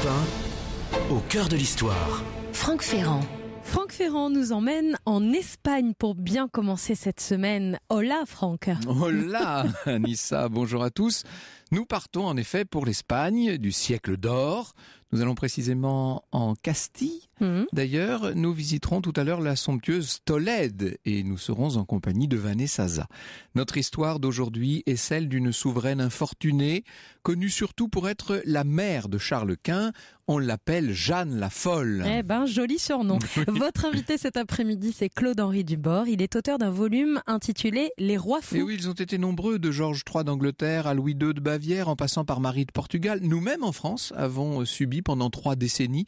Europe 1, au cœur de l'histoire. Franck Ferrand. Franck Ferrand nous emmène en Espagne pour bien commencer cette semaine. Hola Franck. Hola Anissa, bonjour à tous. Nous partons en effet pour l'Espagne du siècle d'or. Nous allons précisément en Castille. D'ailleurs, nous visiterons tout à l'heure la somptueuse Tolède et nous serons en compagnie de Vanessa Zah. Notre histoire d'aujourd'hui est celle d'une souveraine infortunée, connue surtout pour être la mère de Charles Quint. On l'appelle Jeanne la Folle. Eh ben, joli surnom. Votre invité cet après-midi, c'est Claude-Henri Dubord. Il est auteur d'un volume intitulé Les Rois Fous. Et oui, ils ont été nombreux, de Georges III d'Angleterre à Louis II de Bavière, en passant par Marie de Portugal. Nous-mêmes, en France, avons subi pendant 3 décennies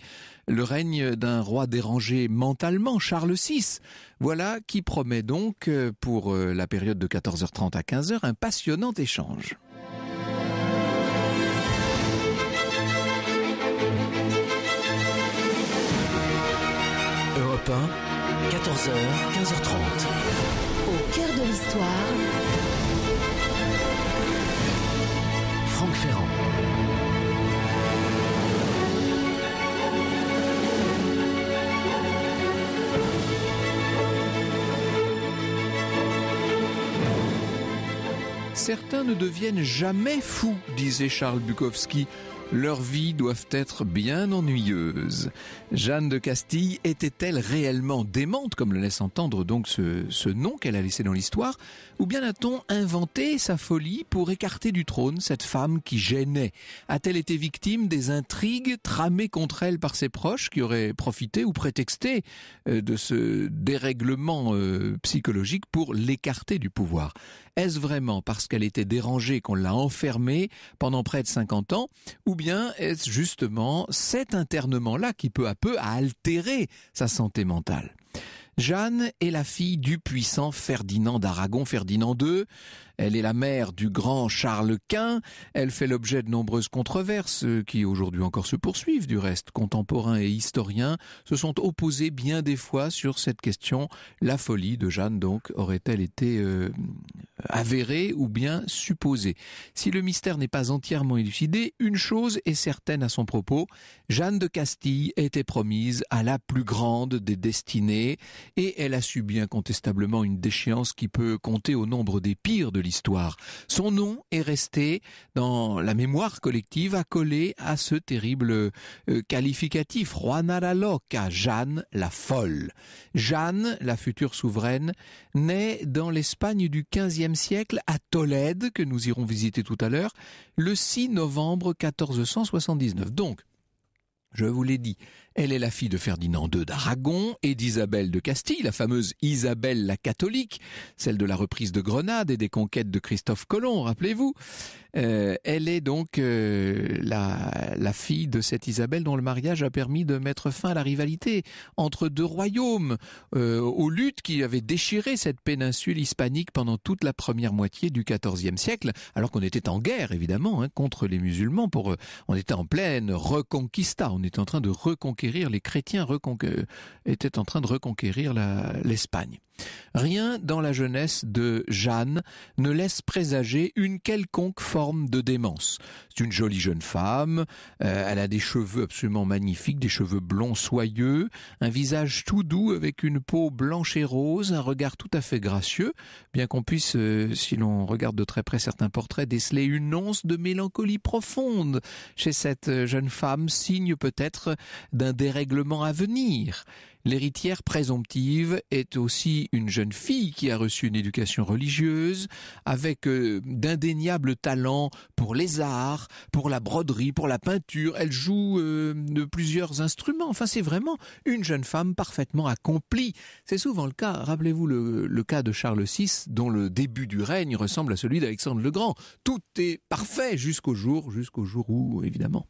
le règne d'un roi dérangé mentalement, Charles VI. Voilà qui promet donc, pour la période de 14h30 à 15h, un passionnant échange. Europe 1, 14h, 15h30. Au cœur de l'histoire. Franck Ferrand. Certains ne deviennent jamais fous, disait Charles Bukowski. Leurs vies doivent être bien ennuyeuses. Jeanne de Castille était-elle réellement démente, comme le laisse entendre donc ce nom qu'elle a laissé dans l'histoire, ou bien a-t-on inventé sa folie pour écarter du trône cette femme qui gênait? A-t-elle été victime des intrigues tramées contre elle par ses proches qui auraient profité ou prétexté de ce dérèglement psychologique pour l'écarter du pouvoir? Est-ce vraiment parce qu'elle était dérangée qu'on l'a enfermée pendant près de 50 ans, ou bien est-ce justement cet internement-là qui peu à peu a altéré sa santé mentale? Jeanne est la fille du puissant Ferdinand d'Aragon, Ferdinand II. Elle est la mère du grand Charles Quint. Elle fait l'objet de nombreuses controverses qui aujourd'hui encore se poursuivent. Du reste, contemporains et historiens se sont opposés bien des fois sur cette question. La folie de Jeanne, donc, aurait-elle été avérée ou bien supposée? Si le mystère n'est pas entièrement élucidé, une chose est certaine à son propos. Jeanne de Castille était promise à la plus grande des destinées et elle a subi incontestablement une déchéance qui peut compter au nombre des pires de l'histoire. Son nom est resté dans la mémoire collective accolé à ce terrible qualificatif, Juana la Loca, Jeanne la Folle. Jeanne, la future souveraine, naît dans l'Espagne du XVe siècle à Tolède, que nous irons visiter tout à l'heure, le 6 novembre 1479. Donc, je vous l'ai dit, elle est la fille de Ferdinand II d'Aragon et d'Isabelle de Castille, la fameuse Isabelle la catholique, celle de la reprise de Grenade et des conquêtes de Christophe Colomb, rappelez-vous. Elle est donc la fille de cette Isabelle dont le mariage a permis de mettre fin à la rivalité entre deux royaumes, aux luttes qui avaient déchiré cette péninsule hispanique pendant toute la première moitié du XIVe siècle, alors qu'on était en guerre évidemment contre les musulmans. On était en pleine reconquista, on était en train de reconquérir, les chrétiens étaient en train de reconquérir l'Espagne. Rien dans la jeunesse de Jeanne ne laisse présager une quelconque forme de démence. C'est une jolie jeune femme, elle a des cheveux absolument magnifiques, des cheveux blonds soyeux, un visage tout doux avec une peau blanche et rose, un regard tout à fait gracieux, bien qu'on puisse, si l'on regarde de très près certains portraits, déceler une once de mélancolie profonde chez cette jeune femme, signe peut-être d'un dérèglement à venir. L'héritière présomptive est aussi une jeune fille qui a reçu une éducation religieuse avec d'indéniables talents pour les arts, pour la broderie, pour la peinture. Elle joue de plusieurs instruments. Enfin, c'est vraiment une jeune femme parfaitement accomplie. C'est souvent le cas. Rappelez-vous le cas de Charles VI, dont le début du règne ressemble à celui d'Alexandre le Grand. Tout est parfait jusqu'au jour où, évidemment,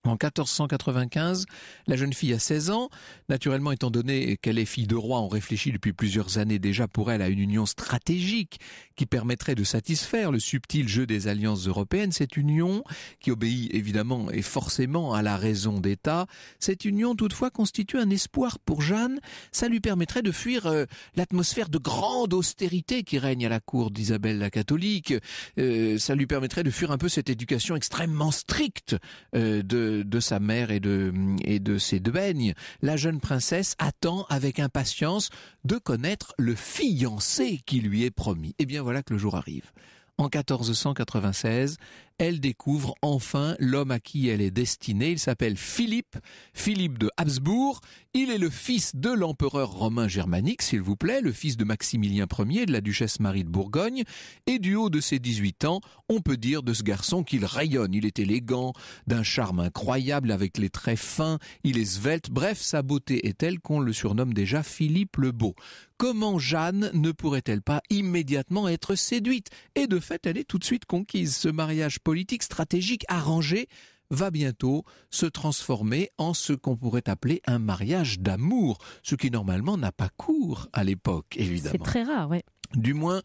en 1495, la jeune fille a 16 ans. Naturellement, étant donné qu'elle est fille de roi, on réfléchit depuis plusieurs années déjà pour elle à une union stratégique qui permettrait de satisfaire le subtil jeu des alliances européennes. Cette union, qui obéit évidemment et forcément à la raison d'État, cette union toutefois constitue un espoir pour Jeanne. Ça lui permettrait de fuir l'atmosphère de grande austérité qui règne à la cour d'Isabelle la catholique. Ça lui permettrait de fuir un peu cette éducation extrêmement stricte de de sa mère et de ses duègnes, la jeune princesse attend avec impatience de connaître le fiancé qui lui est promis. Et bien voilà que le jour arrive. En 1496, elle découvre enfin l'homme à qui elle est destinée. Il s'appelle Philippe de Habsbourg. Il est le fils de l'empereur romain germanique, s'il vous plaît, le fils de Maximilien Ier et de la duchesse Marie de Bourgogne. Et du haut de ses 18 ans, on peut dire de ce garçon qu'il rayonne. Il est élégant, d'un charme incroyable, avec les traits fins, il est svelte. Bref, sa beauté est telle qu'on le surnomme déjà Philippe le Beau. Comment Jeanne ne pourrait-elle pas immédiatement être séduite? Et de fait, elle est tout de suite conquise. Ce mariage politique, stratégique, arrangé, va bientôt se transformer en ce qu'on pourrait appeler un mariage d'amour, ce qui normalement n'a pas cours à l'époque, évidemment. C'est très rare, oui. Du moins,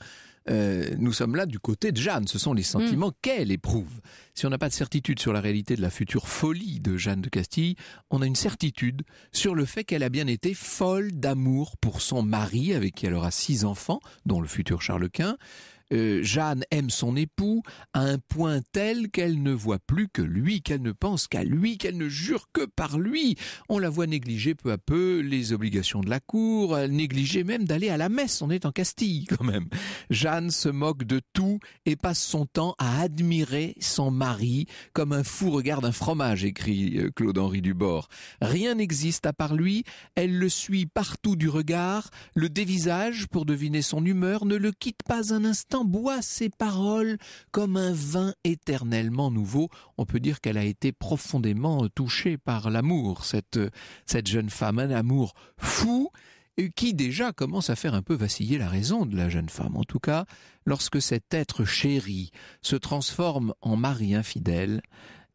nous sommes là du côté de Jeanne, ce sont les sentiments qu'elle éprouve. Si on n'a pas de certitude sur la réalité de la future folie de Jeanne de Castille, on a une certitude sur le fait qu'elle a bien été folle d'amour pour son mari, avec qui elle aura 6 enfants, dont le futur Charles Quint. Jeanne aime son époux à un point tel qu'elle ne voit plus que lui, qu'elle ne pense qu'à lui, qu'elle ne jure que par lui. On la voit négliger peu à peu les obligations de la cour, négliger même d'aller à la messe. On est en Castille quand même. Jeanne se moque de tout et passe son temps à admirer son mari comme un fou regarde un fromage, écrit Claude-Henri Dubord. Rien n'existe à part lui, elle le suit partout du regard, le dévisage pour deviner son humeur, ne le quitte pas un instant, boit ses paroles comme un vin éternellement nouveau. On peut dire qu'elle a été profondément touchée par l'amour, cette jeune femme, un amour fou qui déjà commence à faire un peu vaciller la raison de la jeune femme. En tout cas, lorsque cet être chéri se transforme en mari infidèle,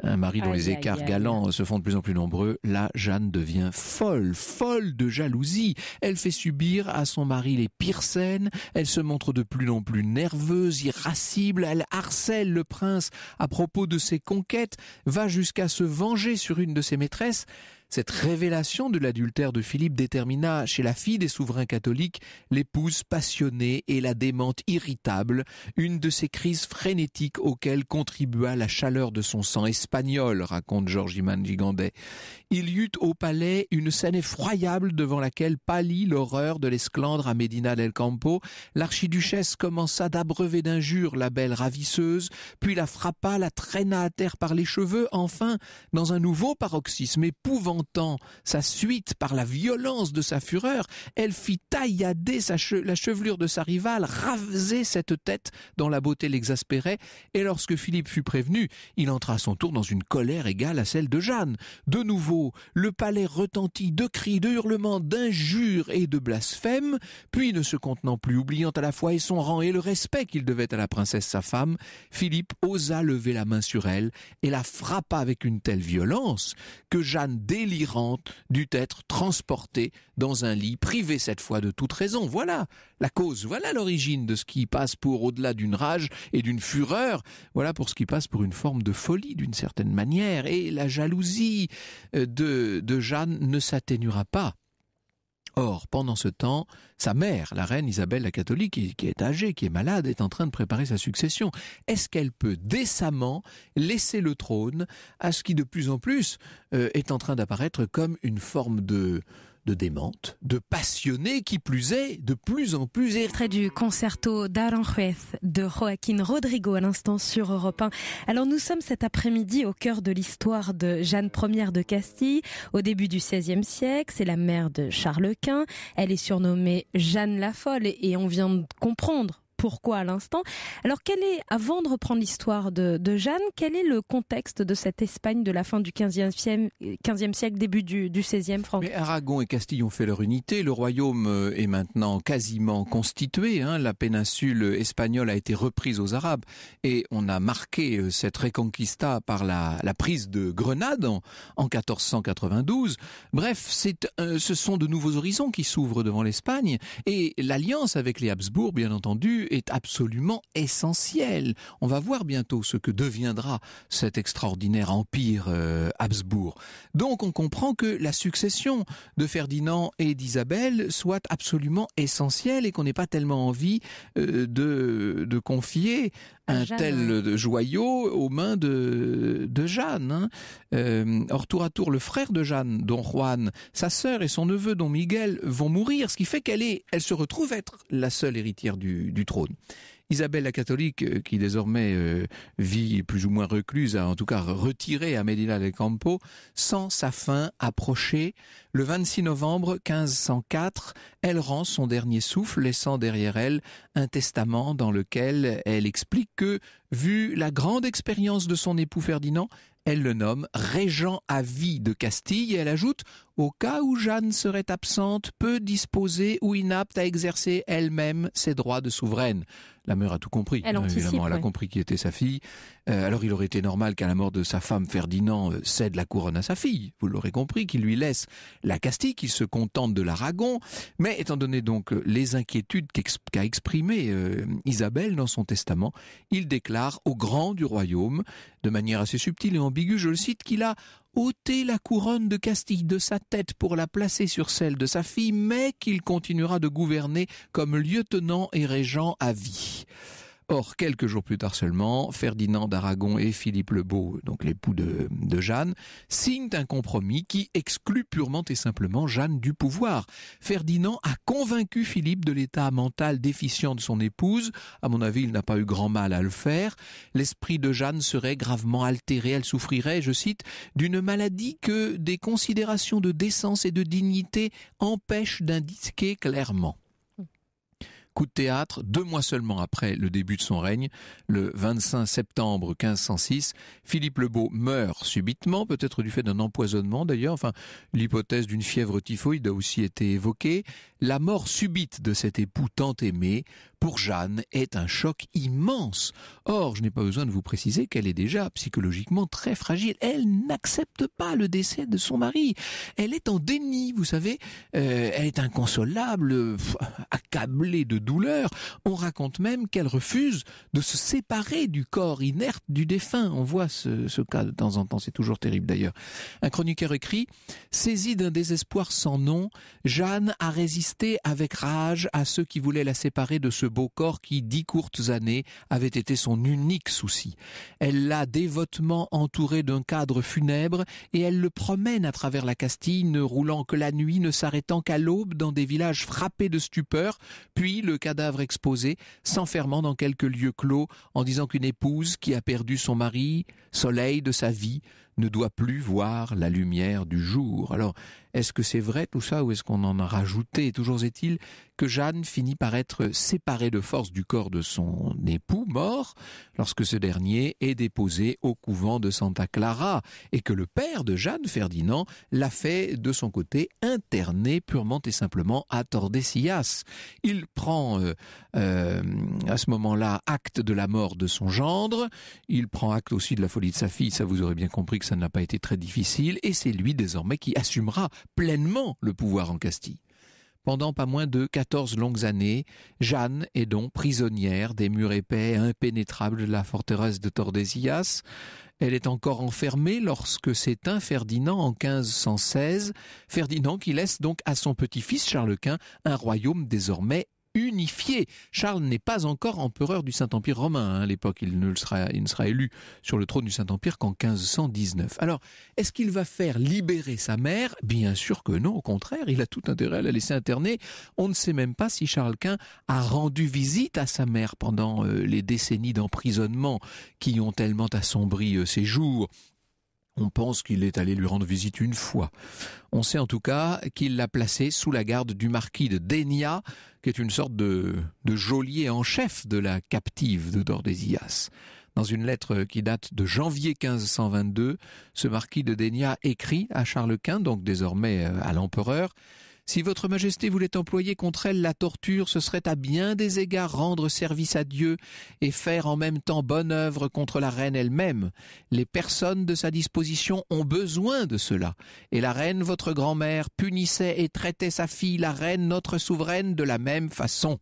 un mari dont les écarts galants se font de plus en plus nombreux, là, Jeanne devient folle de jalousie. Elle fait subir à son mari les pires scènes, elle se montre de plus en plus nerveuse, irascible, elle harcèle le prince à propos de ses conquêtes, va jusqu'à se venger sur une de ses maîtresses. Cette révélation de l'adultère de Philippe détermina chez la fille des souverains catholiques l'épouse passionnée et la démente irritable, une de ces crises frénétiques auxquelles contribua la chaleur de son sang espagnol, raconte Georges Iman Gigandet. Il y eut au palais une scène effroyable devant laquelle pâlit l'horreur de l'esclandre à Medina del Campo. L'archiduchesse commença d'abreuver d'injures la belle ravisseuse, puis la frappa, la traîna à terre par les cheveux. Enfin, dans un nouveau paroxysme épouvantant sa suite par la violence de sa fureur, elle fit taillader la chevelure de sa rivale, raser cette tête dont la beauté l'exaspérait, et lorsque Philippe fut prévenu, il entra à son tour dans une colère égale à celle de Jeanne. De nouveau, le palais retentit de cris, de hurlements, d'injures et de blasphèmes, puis ne se contenant plus, oubliant à la fois et son rang et le respect qu'il devait à la princesse sa femme, Philippe osa lever la main sur elle et la frappa avec une telle violence que Jeanne délirante dut être transportée dans un lit, privée cette fois de toute raison. Voilà la cause, voilà l'origine de ce qui passe pour, au-delà d'une rage et d'une fureur, voilà pour ce qui passe pour une forme de folie d'une certaine manière. Et la jalousie de Jeanne ne s'atténuera pas. Or, pendant ce temps, sa mère, la reine Isabelle la catholique, qui est âgée, qui est malade, est en train de préparer sa succession. Est-ce qu'elle peut décemment laisser le trône à ce qui de plus en plus est en train d'apparaître comme une forme de démente, de passionnée, qui plus est, de plus en plus... Extrait du concerto d'Aranjuez de Joaquín Rodrigo à l'instant sur Europe 1. Alors nous sommes cet après-midi au cœur de l'histoire de Jeanne Ier de Castille, au début du XVIe siècle. C'est la mère de Charles Quint. Elle est surnommée Jeanne la Folle et on vient de comprendre pourquoi à l'instant. Alors, avant de reprendre l'histoire de Jeanne, quel est le contexte de cette Espagne de la fin du XVe siècle, début du XVIe, Franck? Mais Aragon et Castille ont fait leur unité. Le royaume est maintenant quasiment constitué. La péninsule espagnole a été reprise aux Arabes et on a marqué cette reconquista par la prise de Grenade en 1492. Bref, ce sont de nouveaux horizons qui s'ouvrent devant l'Espagne et l'alliance avec les Habsbourg, bien entendu, est absolument essentiel. On va voir bientôt ce que deviendra cet extraordinaire empire Habsbourg. Donc on comprend que la succession de Ferdinand et d'Isabelle soit absolument essentielle et qu'on n'ait pas tellement envie de confier un Jeanne, tel joyau aux mains de Jeanne. Or, tour à tour, le frère de Jeanne, don Juan, sa sœur et son neveu, don Miguel, vont mourir, ce qui fait qu'elle se retrouve être la seule héritière du trône. Isabelle la catholique, qui désormais vit plus ou moins recluse, en tout cas retirée à Medina del Campo, sent sa fin approcher. Le 26 novembre 1504, elle rend son dernier souffle, laissant derrière elle un testament dans lequel elle explique que, vu la grande expérience de son époux Ferdinand, elle le nomme régent à vie de Castille et elle ajoute « Au cas où Jeanne serait absente, peu disposée ou inapte à exercer elle-même ses droits de souveraine ». La mère a tout compris, elle évidemment, elle a compris qui était sa fille. Alors il aurait été normal qu'à la mort de sa femme, Ferdinand cède la couronne à sa fille. Vous l'aurez compris, qu'il lui laisse la Castille, qu'il se contente de l'Aragon. Mais étant donné donc les inquiétudes qu'a exprimées Isabelle dans son testament, il déclare au grand du royaume, de manière assez subtile et ambiguë, je le cite, qu'il a ôté la couronne de Castille de sa tête pour la placer sur celle de sa fille, mais qu'il continuera de gouverner comme lieutenant et régent à vie. Or, quelques jours plus tard seulement, Ferdinand d'Aragon et Philippe le Beau, donc l'époux de Jeanne, signent un compromis qui exclut purement et simplement Jeanne du pouvoir. Ferdinand a convaincu Philippe de l'état mental déficient de son épouse. À mon avis, il n'a pas eu grand mal à le faire. L'esprit de Jeanne serait gravement altéré. Elle souffrirait, je cite, d'une maladie que des considérations de décence et de dignité empêchent d'indiquer clairement. Coup de théâtre, 2 mois seulement après le début de son règne, le 25 septembre 1506, Philippe le Beau meurt subitement, peut-être du fait d'un empoisonnement d'ailleurs, enfin l'hypothèse d'une fièvre typhoïde a aussi été évoquée. La mort subite de cet époux tant aimé, pour Jeanne, est un choc immense. Or, je n'ai pas besoin de vous préciser qu'elle est déjà psychologiquement très fragile. Elle n'accepte pas le décès de son mari. Elle est en déni, vous savez. Elle est inconsolable, accablée de douleur. On raconte même qu'elle refuse de se séparer du corps inerte du défunt. On voit ce cas de temps en temps, c'est toujours terrible d'ailleurs. Un chroniqueur écrit « Saisie d'un désespoir sans nom, Jeanne a résisté avec rage à ceux qui voulaient la séparer de ce beau corps qui, 10 courtes années, avait été son unique souci. Elle l'a dévotement entouré d'un cadre funèbre et elle le promène à travers la Castille, ne roulant que la nuit, ne s'arrêtant qu'à l'aube dans des villages frappés de stupeur, puis le cadavre exposé, s'enfermant dans quelques lieux clos en disant qu'une épouse qui a perdu son mari, soleil de sa vie, ne doit plus voir la lumière du jour. Alors, est-ce que c'est vrai tout ça ou est-ce qu'on en a rajouté? Toujours est-il que Jeanne finit par être séparée de force du corps de son époux mort lorsque ce dernier est déposé au couvent de Santa Clara et que le père de Jeanne, Ferdinand, l'a fait de son côté interner purement et simplement à Tordesillas. Il prend à ce moment-là acte de la mort de son gendre, il prend acte aussi de la folie de sa fille, ça vous aurez bien compris que ça n'a pas été très difficile et c'est lui désormais qui assumera pleinement le pouvoir en Castille. Pendant pas moins de 14 longues années, Jeanne est donc prisonnière des murs épais et impénétrables de la forteresse de Tordesillas. Elle est encore enfermée lorsque s'éteint Ferdinand en 1516. Ferdinand qui laisse donc à son petit-fils Charles Quint un royaume désormais unifié. Charles n'est pas encore empereur du Saint-Empire romain. À l'époque, il ne sera élu sur le trône du Saint-Empire qu'en 1519. Alors, est-ce qu'il va faire libérer sa mère? Bien sûr que non, au contraire, il a tout intérêt à la laisser interner. On ne sait même pas si Charles Quint a rendu visite à sa mère pendant les décennies d'emprisonnement qui ont tellement assombri ses jours. On pense qu'il est allé lui rendre visite une fois. On sait en tout cas qu'il l'a placé sous la garde du marquis de Dénia, qui est une sorte de geôlier en chef de la captive de Tordesillas. Dans une lettre qui date de janvier 1522, ce marquis de Dénia écrit à Charles Quint, donc désormais à l'empereur: « Si votre majesté voulait employer contre elle la torture, ce serait à bien des égards rendre service à Dieu et faire en même temps bonne œuvre contre la reine elle-même. Les personnes de sa disposition ont besoin de cela. Et la reine, votre grand-mère, punissait et traitait sa fille, la reine, notre souveraine, de la même façon. »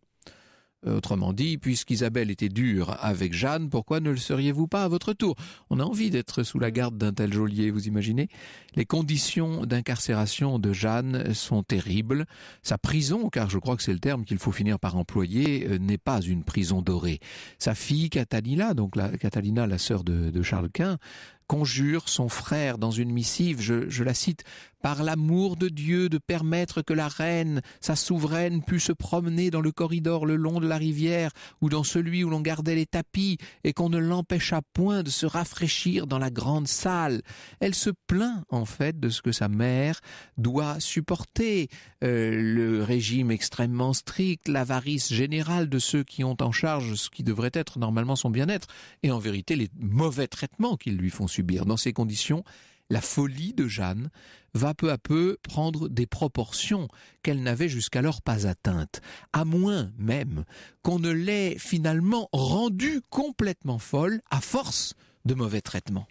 Autrement dit, puisqu'Isabelle était dure avec Jeanne, pourquoi ne le seriez-vous pas à votre tour? On a envie d'être sous la garde d'un tel geôlier, vous imaginez? Les conditions d'incarcération de Jeanne sont terribles. Sa prison, car je crois que c'est le terme qu'il faut finir par employer, n'est pas une prison dorée. Sa fille Catalina, donc Catalina, la sœur de Charles Quint, conjure son frère dans une missive, je la cite, « Par l'amour de Dieu de permettre que la reine, sa souveraine, pût se promener dans le corridor le long de la rivière ou dans celui où l'on gardait les tapis et qu'on ne l'empêcha point de se rafraîchir dans la grande salle. » Elle se plaint en fait de ce que sa mère doit supporter, le régime extrêmement strict, l'avarice générale de ceux qui ont en charge ce qui devrait être normalement son bien-être et en vérité les mauvais traitements qu'ils lui font subir. Dans ces conditions, la folie de Jeanne va peu à peu prendre des proportions qu'elle n'avait jusqu'alors pas atteintes, à moins même qu'on ne l'ait finalement rendue complètement folle à force de mauvais traitements.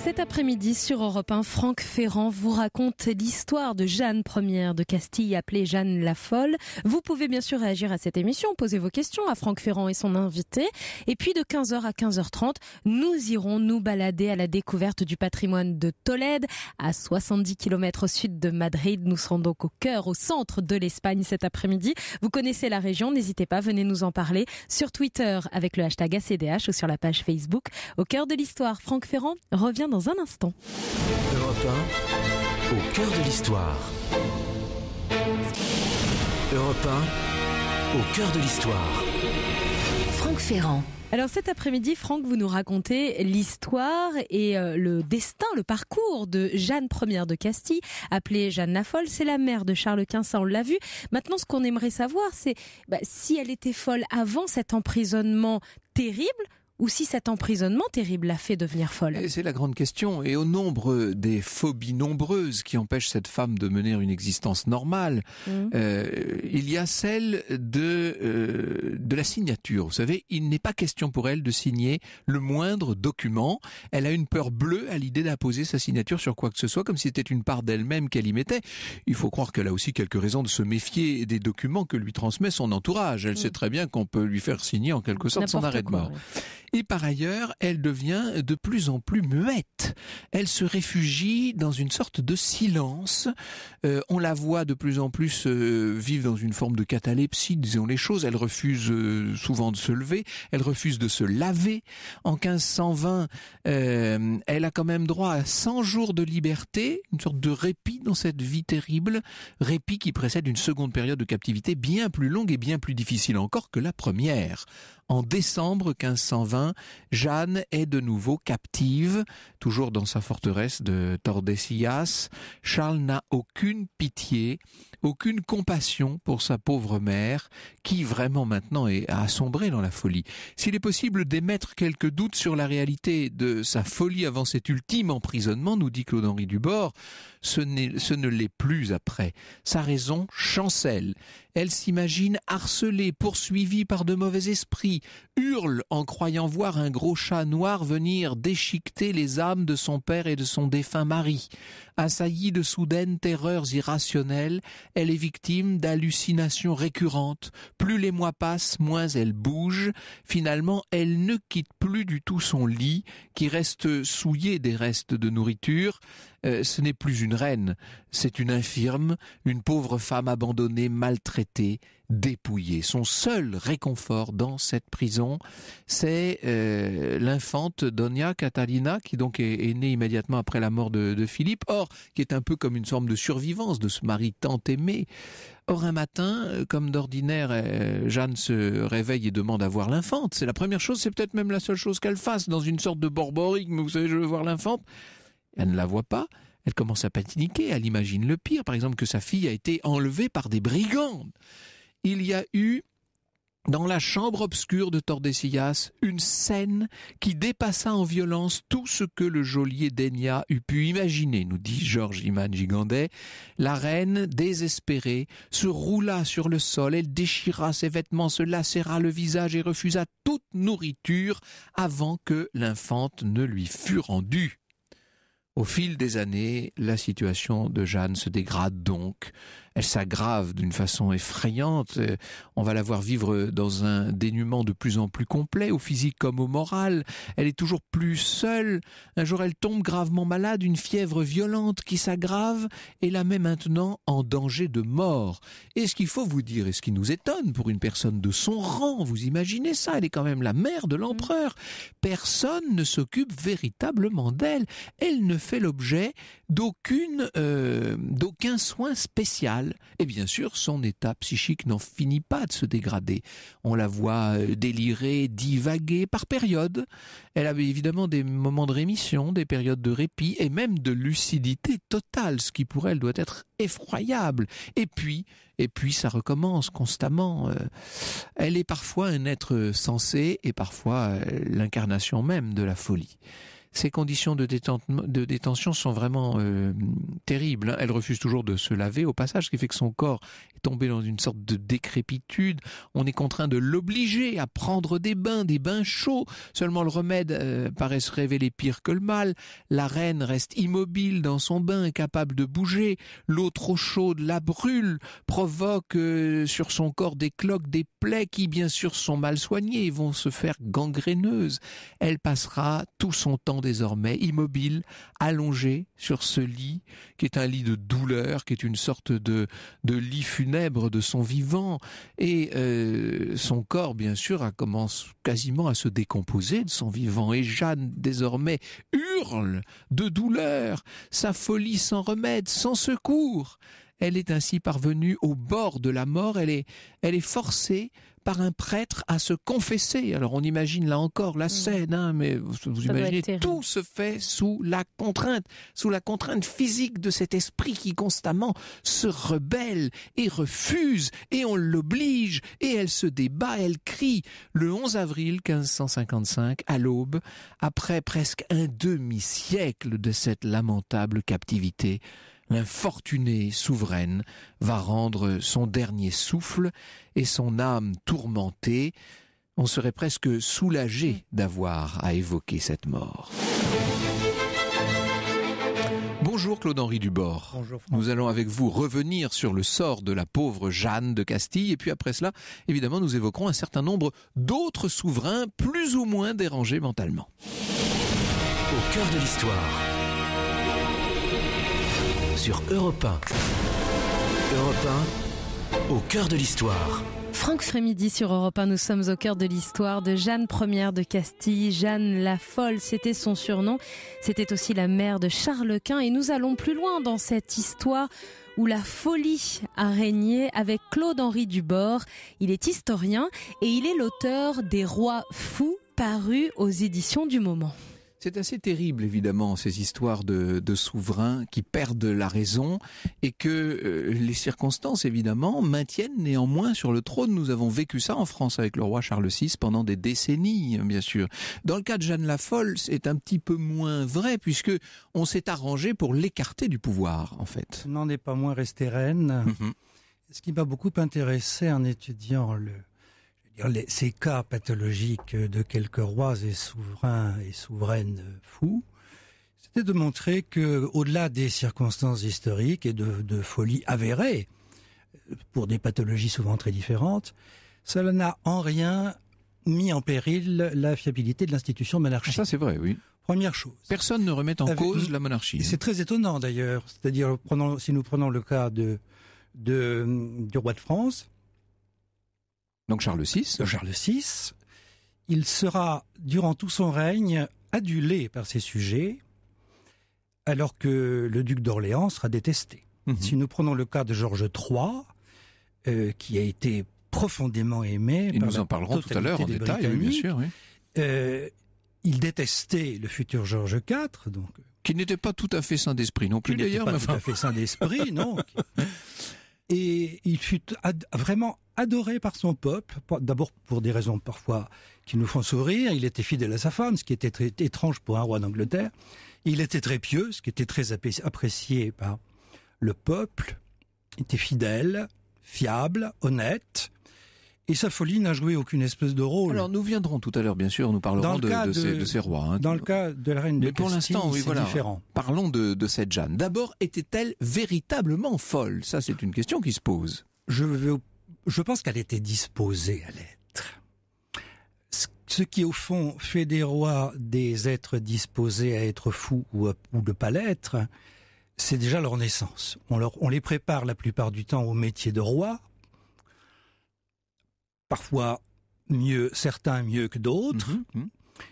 Cet après-midi sur Europe 1, Franck Ferrand vous raconte l'histoire de Jeanne Ier de Castille, appelée Jeanne la Folle. Vous pouvez bien sûr réagir à cette émission, poser vos questions à Franck Ferrand et son invité. Et puis de 15h à 15h30, nous irons nous balader à la découverte du patrimoine de Tolède, à 70 km au sud de Madrid. Nous serons donc au cœur, au centre de l'Espagne cet après-midi. Vous connaissez la région, n'hésitez pas, venez nous en parler sur Twitter avec le hashtag ACDH ou sur la page Facebook. Au cœur de l'histoire, Franck Ferrand revient dans un instant. Europe 1, au cœur de l'histoire. Europe 1, au cœur de l'histoire. Franck Ferrand. Alors cet après-midi, Franck, vous nous racontez l'histoire et le destin, le parcours de Jeanne Ier de Castille, appelée Jeanne la Folle. C'est la mère de Charles Quint, ça on l'a vu. Maintenant, ce qu'on aimerait savoir, c'est si elle était folle avant cet emprisonnement terrible, ou si cet emprisonnement terrible l'a fait devenir folle. Et c'est la grande question. Et au nombre des phobies nombreuses qui empêchent cette femme de mener une existence normale, il y a celle de la signature. Vous savez, il n'est pas question pour elle de signer le moindre document. Elle a une peur bleue à l'idée d'apposer sa signature sur quoi que ce soit, comme si c'était une part d'elle-même qu'elle y mettait. Il faut croire qu'elle a aussi quelques raisons de se méfier des documents que lui transmet son entourage. Elle sait très bien qu'on peut lui faire signer en quelque sorte son arrêt de mort. Et par ailleurs, elle devient de plus en plus muette. Elle se réfugie dans une sorte de silence. On la voit de plus en plus vivre dans une forme de catalepsie, disons les choses. Elle refuse souvent de se lever. Elle refuse de se laver. En 1520, elle a quand même droit à 100 jours de liberté, une sorte de répit dans cette vie terrible. Répit qui précède une seconde période de captivité bien plus longue et bien plus difficile encore que la première. En décembre 1520, Jeanne est de nouveau captive, toujours dans sa forteresse de Tordesillas. Charles n'a aucune pitié, aucune compassion pour sa pauvre mère, qui vraiment maintenant a sombré dans la folie. S'il est possible d'émettre quelques doutes sur la réalité de sa folie avant cet ultime emprisonnement, nous dit Claude-Henri Dubord, ce ne l'est plus après. Sa raison chancelle. Elle s'imagine harcelée, poursuivie par de mauvais esprits, hurle en croyant voir un gros chat noir venir déchiqueter les âmes de son père et de son défunt mari. Assaillie de soudaines terreurs irrationnelles, elle est victime d'hallucinations récurrentes. Plus les mois passent, moins elle bouge. Finalement, elle ne quitte plus du tout son lit, qui reste souillé des restes de nourriture. Ce n'est plus une reine, c'est une infirme, une pauvre femme abandonnée, maltraitée, dépouillée. Son seul réconfort dans cette prison, c'est l'infante Doña Catalina, qui donc est née immédiatement après la mort de Philippe, or, qui est un peu comme une forme de survivance de ce mari tant aimé. Or, un matin, comme d'ordinaire, Jeanne se réveille et demande à voir l'infante. C'est la première chose, c'est peut-être même la seule chose qu'elle fasse, dans une sorte de borborique, mais vous savez, je veux voir l'infante. Elle ne la voit pas, elle commence à paniquer, elle imagine le pire, par exemple que sa fille a été enlevée par des brigands. Il y a eu, dans la chambre obscure de Tordesillas, une scène qui dépassa en violence tout ce que le geôlier Denia eût pu imaginer, nous dit Georges Iman Gigandet. La reine, désespérée, se roula sur le sol, elle déchira ses vêtements, se lacéra le visage et refusa toute nourriture avant que l'infante ne lui fût rendue. Au fil des années, la situation de Jeanne se dégrade donc. Elle s'aggrave d'une façon effrayante. On va la voir vivre dans un dénuement de plus en plus complet, au physique comme au moral. Elle est toujours plus seule. Un jour, elle tombe gravement malade, une fièvre violente qui s'aggrave et la met maintenant en danger de mort. Et ce qu'il faut vous dire, et ce qui nous étonne pour une personne de son rang, vous imaginez ça, elle est quand même la mère de l'empereur. Personne ne s'occupe véritablement d'elle. Elle ne fait l'objet d'aucun soin spécial. Et bien sûr, son état psychique n'en finit pas de se dégrader. On la voit délirer, divaguer par périodes. Elle avait évidemment des moments de rémission, des périodes de répit et même de lucidité totale, ce qui pour elle doit être effroyable. Et puis ça recommence constamment. Elle est parfois un être sensé et parfois l'incarnation même de la folie. Ces conditions de détention sont vraiment terribles. Elle refuse toujours de se laver au passage, ce qui fait que son corps est tombé dans une sorte de décrépitude. On est contraint de l'obliger à prendre des bains chauds. Seulement le remède paraît se révéler pire que le mal. La reine reste immobile dans son bain, incapable de bouger. L'eau trop chaude la brûle, provoque sur son corps des cloques, des plaies qui bien sûr sont mal soignées et vont se faire gangréneuses. Elle passera tout son temps désormais immobile, allongée sur ce lit, qui est un lit de douleur, qui est une sorte de lit funèbre de son vivant, et son corps, bien sûr, commence quasiment à se décomposer de son vivant, et Jeanne, désormais, hurle de douleur, sa folie sans remède, sans secours. Elle est ainsi parvenue au bord de la mort, elle est forcée par un prêtre à se confesser. Alors on imagine là encore la scène, mais vous imaginez, tout se fait sous la contrainte physique de cet esprit qui constamment se rebelle et refuse, et on l'oblige, et elle se débat, elle crie. Le 11 avril 1555, à l'aube, après presque un demi-siècle de cette lamentable captivité, l'infortunée souveraine va rendre son dernier souffle et son âme tourmentée. On serait presque soulagé d'avoir à évoquer cette mort. Bonjour Claude-Henri Dubord. Bonjour François. Nous allons avec vous revenir sur le sort de la pauvre Jeanne de Castille et puis après cela, évidemment, nous évoquerons un certain nombre d'autres souverains plus ou moins dérangés mentalement. Au cœur de l'histoire. Sur Europe 1. Europe 1, au cœur de l'histoire. Franck Frémidi sur Europe 1, nous sommes au cœur de l'histoire de Jeanne Ier de Castille. Jeanne la Folle, c'était son surnom. C'était aussi la mère de Charles Quint. Et nous allons plus loin dans cette histoire où la folie a régné avec Claude-Henri Dubord. Il est historien et il est l'auteur des Rois fous parus aux éditions du Moment. C'est assez terrible, évidemment, ces histoires de souverains qui perdent la raison et que les circonstances, évidemment, maintiennent néanmoins sur le trône. Nous avons vécu ça en France avec le roi Charles VI pendant des décennies, bien sûr. Dans le cas de Jeanne la Folle, c'est un petit peu moins vrai puisque on s'est arrangé pour l'écarter du pouvoir, en fait. N'en est pas moins restée reine. Ce qui m'a beaucoup intéressé en étudiant ces cas pathologiques de quelques rois et souverains et souveraines fous, c'était de montrer que, au-delà des circonstances historiques et de folie avérée, pour des pathologies souvent très différentes, cela n'a en rien mis en péril la fiabilité de l'institution monarchique. Ça, c'est vrai, oui. Première chose. Personne ne remet en cause la monarchie. Et c'est très étonnant d'ailleurs. C'est-à-dire, si nous prenons le cas du roi de France, donc Charles VI. Charles VI, il sera, durant tout son règne, adulé par ses sujets, alors que le duc d'Orléans sera détesté. Si nous prenons le cas de Georges III, qui a été profondément aimé et nous en parlerons tout à l'heure en détail, oui, bien sûr. Oui. Il détestait le futur Georges IV, donc qui n'était pas tout à fait sain d'esprit non plus d'ailleurs. Pas tout à fait sain d'esprit, non. Et il fut vraiment adoré par son peuple, d'abord pour des raisons parfois qui nous font sourire. Il était fidèle à sa femme, ce qui était très étrange pour un roi d'Angleterre. Il était très pieux, ce qui était très apprécié par le peuple. Il était fidèle, fiable, honnête. Et sa folie n'a joué aucune espèce de rôle. Alors nous viendrons tout à l'heure, bien sûr, nous parlerons de ces rois. Hein. Dans le cas de la reine de Castille, pour l'instant, oui, c'est différent. Parlons de cette Jeanne. D'abord, était-elle véritablement folle? Ça, c'est une question qui se pose. Je pense qu'elle était disposée à l'être. Ce qui, au fond, fait des rois des êtres disposés à être fous ou de pas l'être, c'est déjà leur naissance. On les prépare la plupart du temps au métier de roi. Parfois certains mieux que d'autres,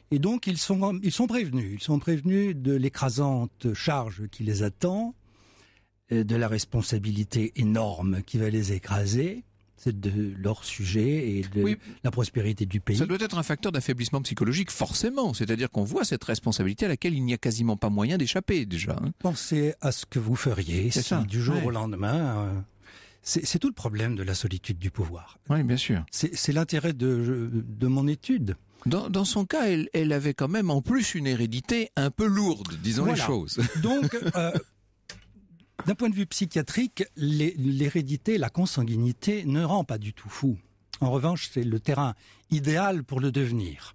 et donc ils sont prévenus. Ils sont prévenus de l'écrasante charge qui les attend, de la responsabilité énorme qui va les écraser, c'est de leur sujet et de la prospérité du pays. Ça doit être un facteur d'affaiblissement psychologique, forcément. C'est-à-dire qu'on voit cette responsabilité à laquelle il n'y a quasiment pas moyen d'échapper, déjà. Hein. Pensez à ce que vous feriez si du jour au lendemain... C'est tout le problème de la solitude du pouvoir. Oui, bien sûr. C'est l'intérêt de mon étude. Dans son cas, elle avait quand même en plus une hérédité un peu lourde, disons les choses. Donc, d'un point de vue psychiatrique, l'hérédité, la consanguinité ne rend pas du tout fou. En revanche, c'est le terrain idéal pour le devenir.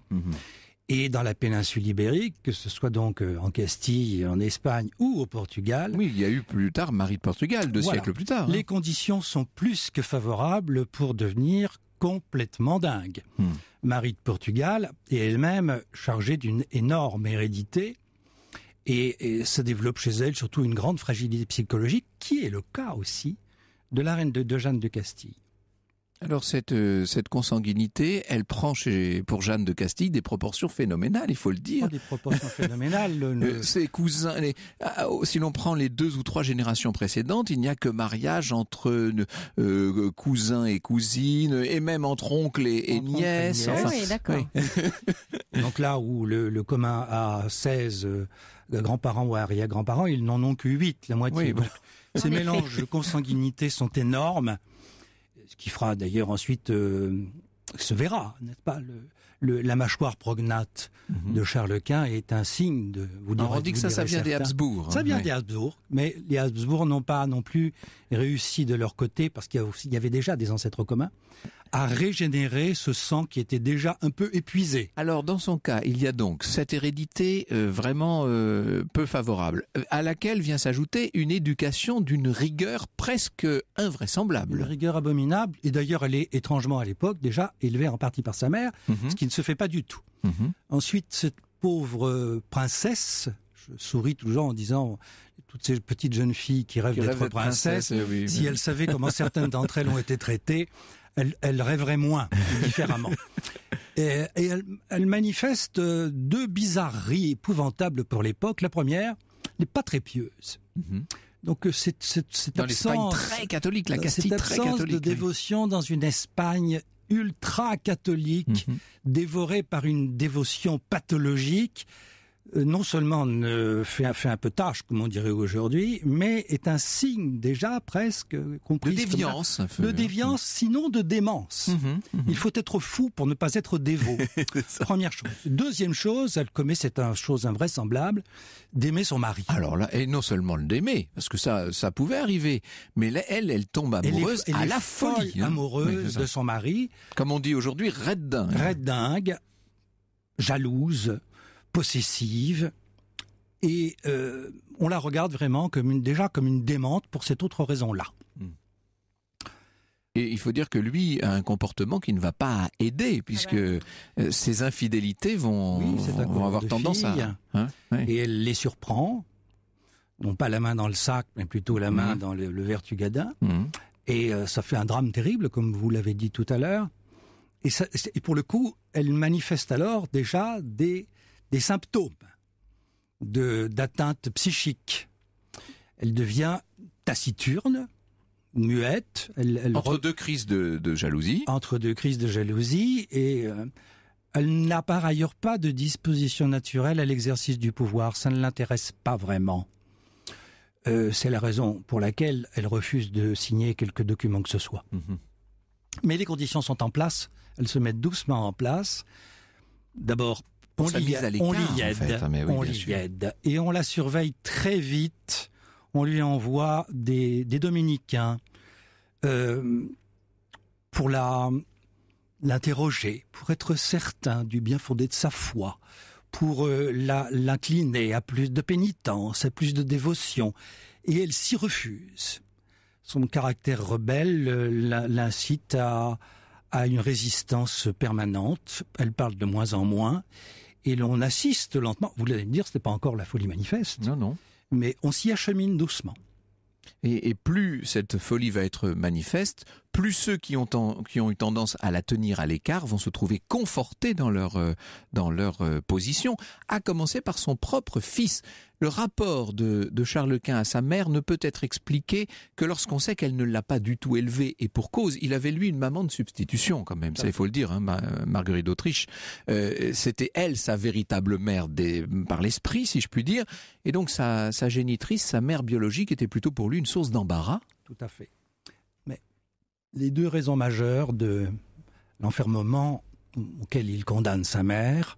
Et dans la péninsule ibérique, que ce soit donc en Castille, en Espagne ou au Portugal... Oui, il y a eu plus tard Marie de Portugal, 2 siècles plus tard. Les conditions sont plus que favorables pour devenir complètement dingue. Marie de Portugal est elle-même chargée d'une énorme hérédité et se développe chez elle surtout une grande fragilité psychologique, qui est le cas aussi de la reine de Jeanne de Castille. Alors cette consanguinité, elle prend pour Jeanne de Castille des proportions phénoménales, il faut le dire. Des proportions phénoménales. Ses cousins, si l'on prend les 2 ou 3 générations précédentes, il n'y a que mariage entre cousins et cousines, et même entre oncles et nièces. Enfin, oui, d'accord. Oui. Donc là où le commun a 16 grands-parents ou arrière-grands-parents, ils n'en ont que 8, la moitié. Oui, bon. Donc, ces mélanges de consanguinité sont énormes. Ce qui fera d'ailleurs ensuite, se verra, n'est-ce pas, la mâchoire prognate de Charles Quint est un signe de... On dit que ça vient des Habsbourg. Ça vient des Habsbourg, mais les Habsbourg n'ont pas non plus réussi de leur côté, parce qu'il y avait déjà des ancêtres communs, à régénérer ce sang qui était déjà un peu épuisé. Alors, dans son cas, il y a donc cette hérédité vraiment peu favorable, à laquelle vient s'ajouter une éducation d'une rigueur presque invraisemblable. Une rigueur abominable, et d'ailleurs elle est étrangement à l'époque déjà élevée en partie par sa mère, ce qui ne se fait pas du tout. Ensuite, cette pauvre princesse, je souris toujours en disant... Toutes ces petites jeunes filles qui rêvent d'être princesses, si elles savaient comment certaines d'entre elles ont été traitées, elles rêveraient moins, différemment. Et elle manifeste 2 bizarreries épouvantables pour l'époque. La première n'est pas très pieuse. Donc cette dans l'Espagne très catholique, la Castille très catholique. Cette absence de dévotion dans une Espagne ultra catholique, dévorée par une dévotion pathologique, non seulement fait un peu tâche, comme on dirait aujourd'hui, mais est un signe déjà presque compris. De déviance. De déviance, sinon de démence. Il faut être fou pour ne pas être dévot. Première chose. Deuxième chose, elle commet cette chose invraisemblable, d'aimer son mari. Alors là, et non seulement d'aimer, parce que ça pouvait arriver, mais là, elle tombe amoureuse à la folie. Amoureuse de son mari. Comme on dit aujourd'hui, raide dingue. Raide dingue, jalouse, possessive, et on la regarde vraiment comme une démente pour cette autre raison-là. Et il faut dire que lui a un comportement qui ne va pas aider, puisque ses infidélités vont avoir tendance à... Et elle les surprend, non pas la main dans le sac, mais plutôt la main dans le vertugadin. Et ça fait un drame terrible, comme vous l'avez dit tout à l'heure. Et pour le coup, elle manifeste alors déjà des symptômes d'atteinte psychique. Elle devient taciturne, muette. Entre 2 crises de jalousie. Entre 2 crises de jalousie. Et elle n'a par ailleurs pas de disposition naturelle à l'exercice du pouvoir. Ça ne l'intéresse pas vraiment. C'est la raison pour laquelle elle refuse de signer quelque document que ce soit. Mais les conditions sont en place. Elles se mettent doucement en place. D'abord, on l'y aide. Et on la surveille très vite. On lui envoie des dominicains pour la l'interroger, pour être certain du bien fondé de sa foi, pour l'incliner à plus de pénitence, à plus de dévotion. Et elle s'y refuse. Son caractère rebelle l'incite à une résistance permanente. Elle parle de moins en moins. Et l'on assiste lentement. Vous allez me dire, ce n'est pas encore la folie manifeste. Non, non. Mais on s'y achemine doucement. Et plus cette folie va être manifeste, plus ceux qui ont eu tendance à la tenir à l'écart vont se trouver confortés dans leur position, à commencer par son propre fils. Le rapport de Charles Quint à sa mère ne peut être expliqué que lorsqu'on sait qu'elle ne l'a pas du tout élevé, et pour cause. Il avait lui une maman de substitution quand même, ça il faut le dire, hein, Marguerite d'Autriche. C'était elle sa véritable mère par l'esprit, si je puis dire, et donc sa génitrice, sa mère biologique, était plutôt pour lui une source d'embarras. Tout à fait. Mais les deux raisons majeures de l'enfermement auquel il condamne sa mère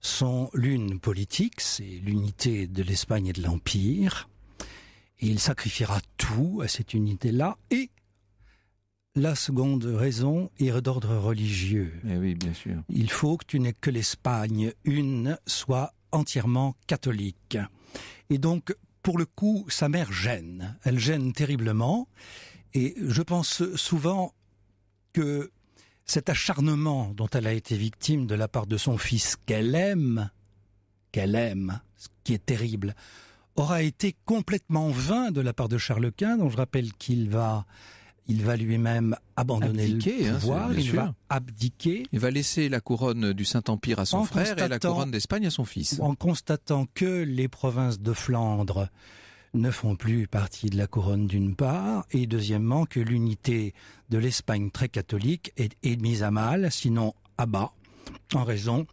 sont l'une politique, c'est l'unité de l'Espagne et de l'Empire, et il sacrifiera tout à cette unité-là, et la seconde raison est d'ordre religieux. Eh oui, bien sûr. Il faut que l'Espagne une soit entièrement catholique. Et donc, pour le coup, sa mère gêne. Elle gêne terriblement, et je pense souvent que cet acharnement dont elle a été victime de la part de son fils qu'elle aime, ce qui est terrible, aura été complètement vain de la part de Charles Quint, dont je rappelle qu'il va lui-même abandonner le pouvoir, il va abdiquer. Il va laisser la couronne du Saint-Empire à son frère et la couronne d'Espagne à son fils. En constatant que les provinces de Flandre ne font plus partie de la couronne d'une part, et deuxièmement que l'unité de l'Espagne très catholique est mise à mal, sinon à bas, en raison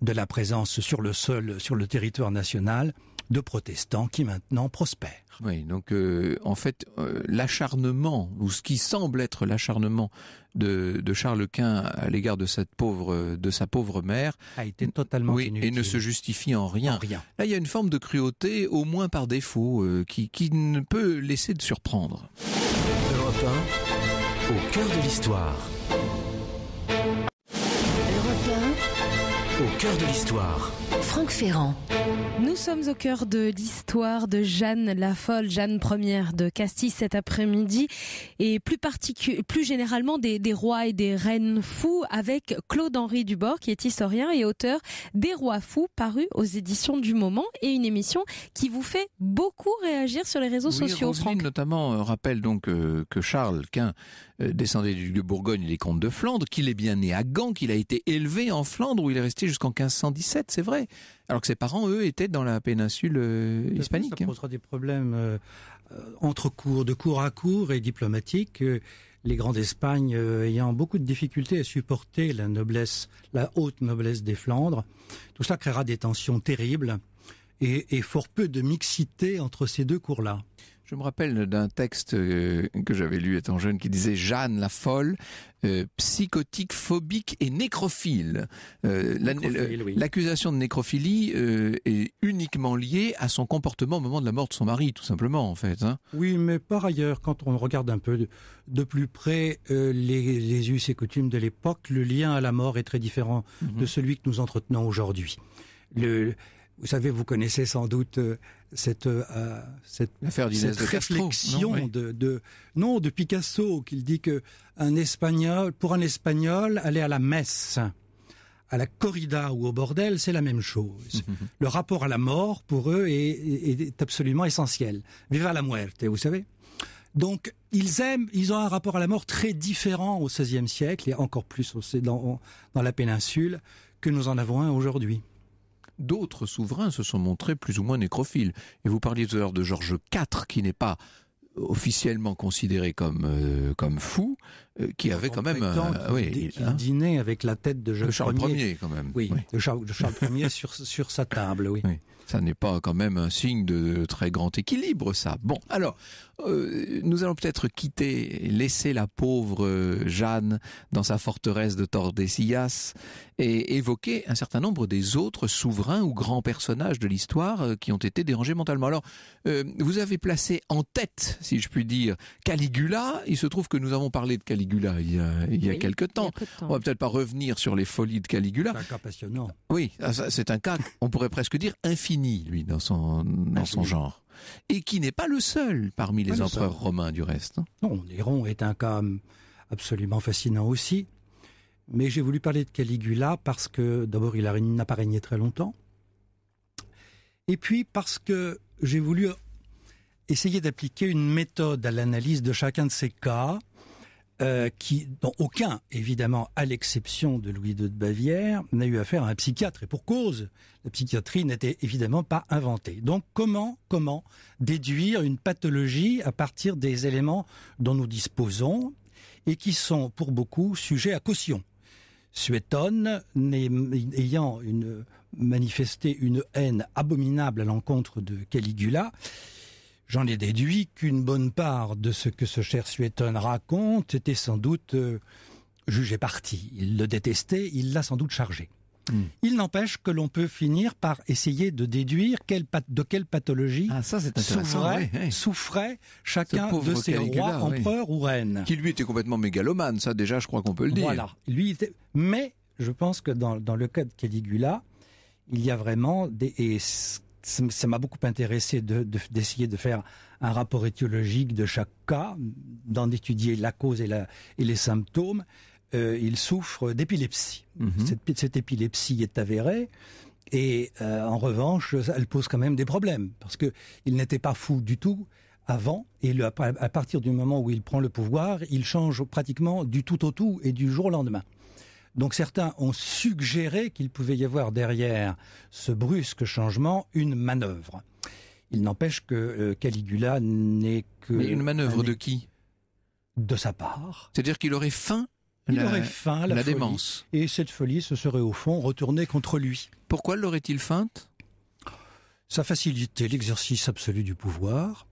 de la présence sur le territoire national, de protestants qui maintenant prospèrent. Oui, donc en fait, l'acharnement, ou ce qui semble être l'acharnement de Charles Quint à l'égard de sa pauvre mère, a été totalement inutile. Et ne se justifie en rien. Là, il y a une forme de cruauté, au moins par défaut, qui ne peut laisser de surprendre. Europe 1, au cœur de l'histoire. Europe 1, au cœur de l'histoire. Franck Ferrand. Nous sommes au cœur de l'histoire de Jeanne la Folle, Jeanne Ier de Castille cet après-midi, et plus généralement des rois et des reines fous, avec Claude-Henri Dubord, qui est historien et auteur des Rois fous, paru aux éditions du Moment, et une émission qui vous fait beaucoup réagir sur les réseaux sociaux. Roselyne notamment rappelle donc que Charles Quint descendait du duc de Bourgogne et des comtes de Flandre, qu'il est bien né à Gand, qu'il a été élevé en Flandre où il est resté jusqu'en 1517, c'est vrai. Alors que ses parents, eux, étaient dans la péninsule hispanique. Ça posera des problèmes de cour à cour et diplomatiques. Les grands d'Espagne ayant beaucoup de difficultés à supporter la haute noblesse des Flandres. Tout ça créera des tensions terribles et fort peu de mixité entre ces deux cours-là. Je me rappelle d'un texte que j'avais lu étant jeune qui disait « Jeanne la folle, psychotique, phobique et nécrophile ». L'accusation de nécrophilie est uniquement liée à son comportement au moment de la mort de son mari, tout simplement, en fait. Hein. Oui, mais par ailleurs, quand on regarde un peu de plus près les us et coutumes de l'époque, le lien à la mort est très différent de celui que nous entretenons aujourd'hui. Vous savez, vous connaissez sans doute cette réflexion de Picasso, qu'il dit que pour un Espagnol, aller à la messe, à la corrida ou au bordel, c'est la même chose. Le rapport à la mort, pour eux, est absolument essentiel. Viva la muerte, vous savez. Donc, ils ont un rapport à la mort très différent au XVIe siècle, et encore plus dans la péninsule, que nous en avons un aujourd'hui. D'autres souverains se sont montrés plus ou moins nécrophiles. Et vous parliez tout à l'heure de Georges IV, qui n'est pas officiellement considéré comme fou, qui avait quand même... Il dînait avec la tête de Charles Ier, quand même. Oui, de Charles Ier sur sa table, oui. Ça n'est pas quand même un signe de très grand équilibre, ça. Bon, alors, nous allons peut-être laisser la pauvre Jeanne dans sa forteresse de Tordesillas et évoquer un certain nombre des autres souverains ou grands personnages de l'histoire qui ont été dérangés mentalement. Alors, vous avez placé en tête, si je puis dire, Caligula. Il se trouve que nous avons parlé de Caligula il y a quelque temps. On va peut-être pas revenir sur les folies de Caligula. C'est un cas passionnant. Oui, c'est un cas, on pourrait presque dire infini, lui, dans son genre. Et qui n'est pas le seul parmi les empereurs romains, du reste. Non, Néron est un cas absolument fascinant aussi. Mais j'ai voulu parler de Caligula parce que, d'abord, il n'a pas régné très longtemps. Et puis parce que j'ai voulu essayer d'appliquer une méthode à l'analyse de chacun de ces cas, dont aucun, évidemment, à l'exception de Louis II de Bavière, n'a eu affaire à un psychiatre. Et pour cause, la psychiatrie n'était évidemment pas inventée. Donc comment déduire une pathologie à partir des éléments dont nous disposons et qui sont pour beaucoup sujets à caution. Suétone, ayant manifesté une haine abominable à l'encontre de Caligula, j'en ai déduit qu'une bonne part de ce que ce cher Suétone raconte était sans doute jugé parti. Il le détestait, il l'a sans doute chargé. Il n'empêche que l'on peut finir par essayer de déduire de quelle pathologie souffrait chacun de ces rois, empereurs ou reines. Qui lui était complètement mégalomane, ça déjà je crois qu'on peut le dire. Voilà. Mais je pense que dans le cas de Caligula, il y a vraiment ça m'a beaucoup intéressé d'essayer de faire un rapport étiologique de chaque cas, d'en étudier la cause et les symptômes. Il souffre d'épilepsie. Cette épilepsie est avérée et en revanche, elle pose quand même des problèmes parce que il n'était pas fou du tout avant et à partir du moment où il prend le pouvoir, il change pratiquement du tout au tout et du jour au lendemain. Donc certains ont suggéré qu'il pouvait y avoir derrière ce brusque changement une manœuvre. Il n'empêche que Caligula n'est que... Mais une manœuvre de qui ? De sa part. C'est-à-dire qu'il aurait faim la folie, démence. Et cette folie se serait au fond retournée contre lui. Pourquoi l'aurait-il feinte ? Sa facilité, l'exercice absolu du pouvoir.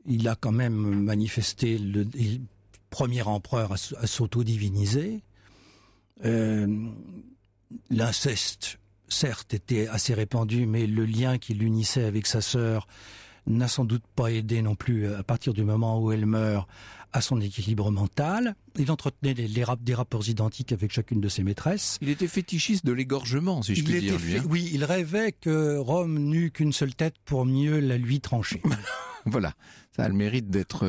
Il a quand même manifesté le premier empereur à s'auto-diviniser. L'inceste, certes, était assez répandu, mais le lien qui l'unissait avec sa sœur n'a sans doute pas aidé non plus, à partir du moment où elle meurt, à son équilibre mental. Il entretenait des rapports identiques avec chacune de ses maîtresses. Il était fétichiste de l'égorgement, si je puis dire. Oui, il rêvait que Rome n'eût qu'une seule tête pour mieux la lui trancher. Voilà, ça a le mérite d'être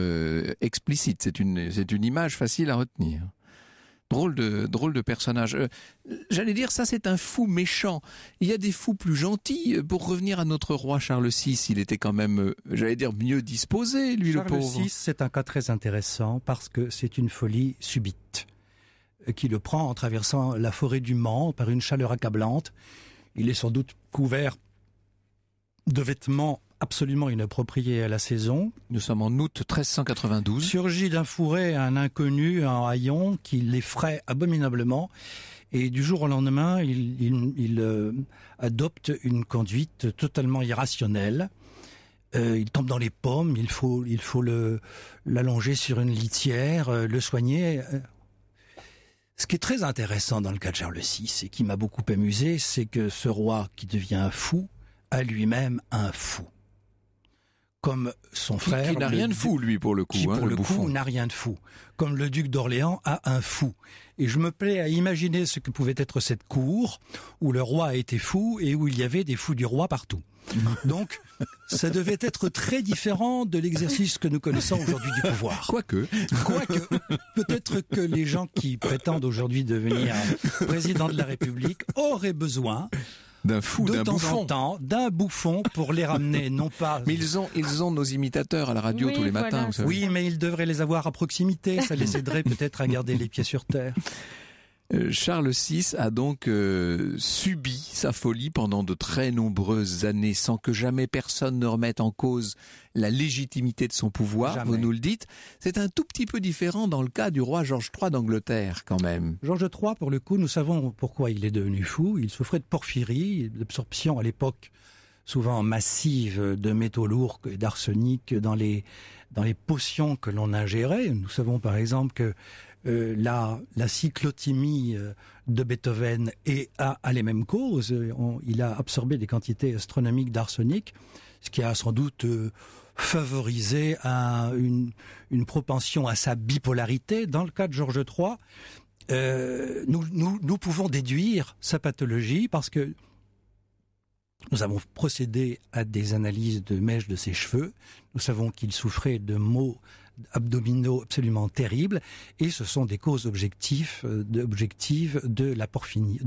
explicite. C'est une image facile à retenir. Drôle de personnage. J'allais dire, ça c'est un fou méchant. Il y a des fous plus gentils. Pour revenir à notre roi Charles VI, il était quand même, j'allais dire, mieux disposé, lui, le pauvre. Charles VI, c'est un cas très intéressant parce que c'est une folie subite qui le prend en traversant la forêt du Mans par une chaleur accablante. Il est sans doute couvert de vêtements absolument inapproprié à la saison. Nous sommes en août 1392. Surgit d'un fourré un inconnu, un haillon, qui l'effraie abominablement. Et du jour au lendemain, il adopte une conduite totalement irrationnelle. Il tombe dans les pommes, il faut l'allonger sur une litière, le soigner. Ce qui est très intéressant dans le cas de Charles VI, et qui m'a beaucoup amusé, c'est que ce roi qui devient fou a lui-même un fou. Comme son frère... Qui n'a rien de fou, lui, pour le coup. Qui, pour le bouffon. coup, n'a rien de fou. Comme le duc d'Orléans a un fou. Et je me plais à imaginer ce que pouvait être cette cour, où le roi était fou et où il y avait des fous du roi partout. Donc, ça devait être très différent de l'exercice que nous connaissons aujourd'hui du pouvoir. Quoique, peut-être que les gens qui prétendent aujourd'hui devenir président de la République auraient besoin... d'un fou, d'un bouffon. De temps en temps, d'un bouffon pour les ramener, non pas... Mais ils ont nos imitateurs à la radio tous les matins. Vous savez. Oui, mais ils devraient les avoir à proximité. Ça les aiderait peut-être à garder les pieds sur terre. Charles VI a donc subi sa folie pendant de très nombreuses années sans que jamais personne ne remette en cause la légitimité de son pouvoir, jamais. Vous nous le dites. C'est un tout petit peu différent dans le cas du roi Georges III d'Angleterre quand même. Georges III, pour le coup, nous savons pourquoi il est devenu fou. Il souffrait de porphyrie, d'absorption à l'époque souvent massive de métaux lourds et d'arsenic dans les dans les potions que l'on ingérait. Nous savons par exemple que la cyclothymie de Beethoven a les mêmes causes. Il a absorbé des quantités astronomiques d'arsenic, ce qui a sans doute favorisé une propension à sa bipolarité. Dans le cas de Georges III, nous pouvons déduire sa pathologie parce que nous avons procédé à des analyses de mèches de ses cheveux. Nous savons qu'il souffrait de maux abdominaux absolument terribles, et ce sont des causes objectives de la porphyrie.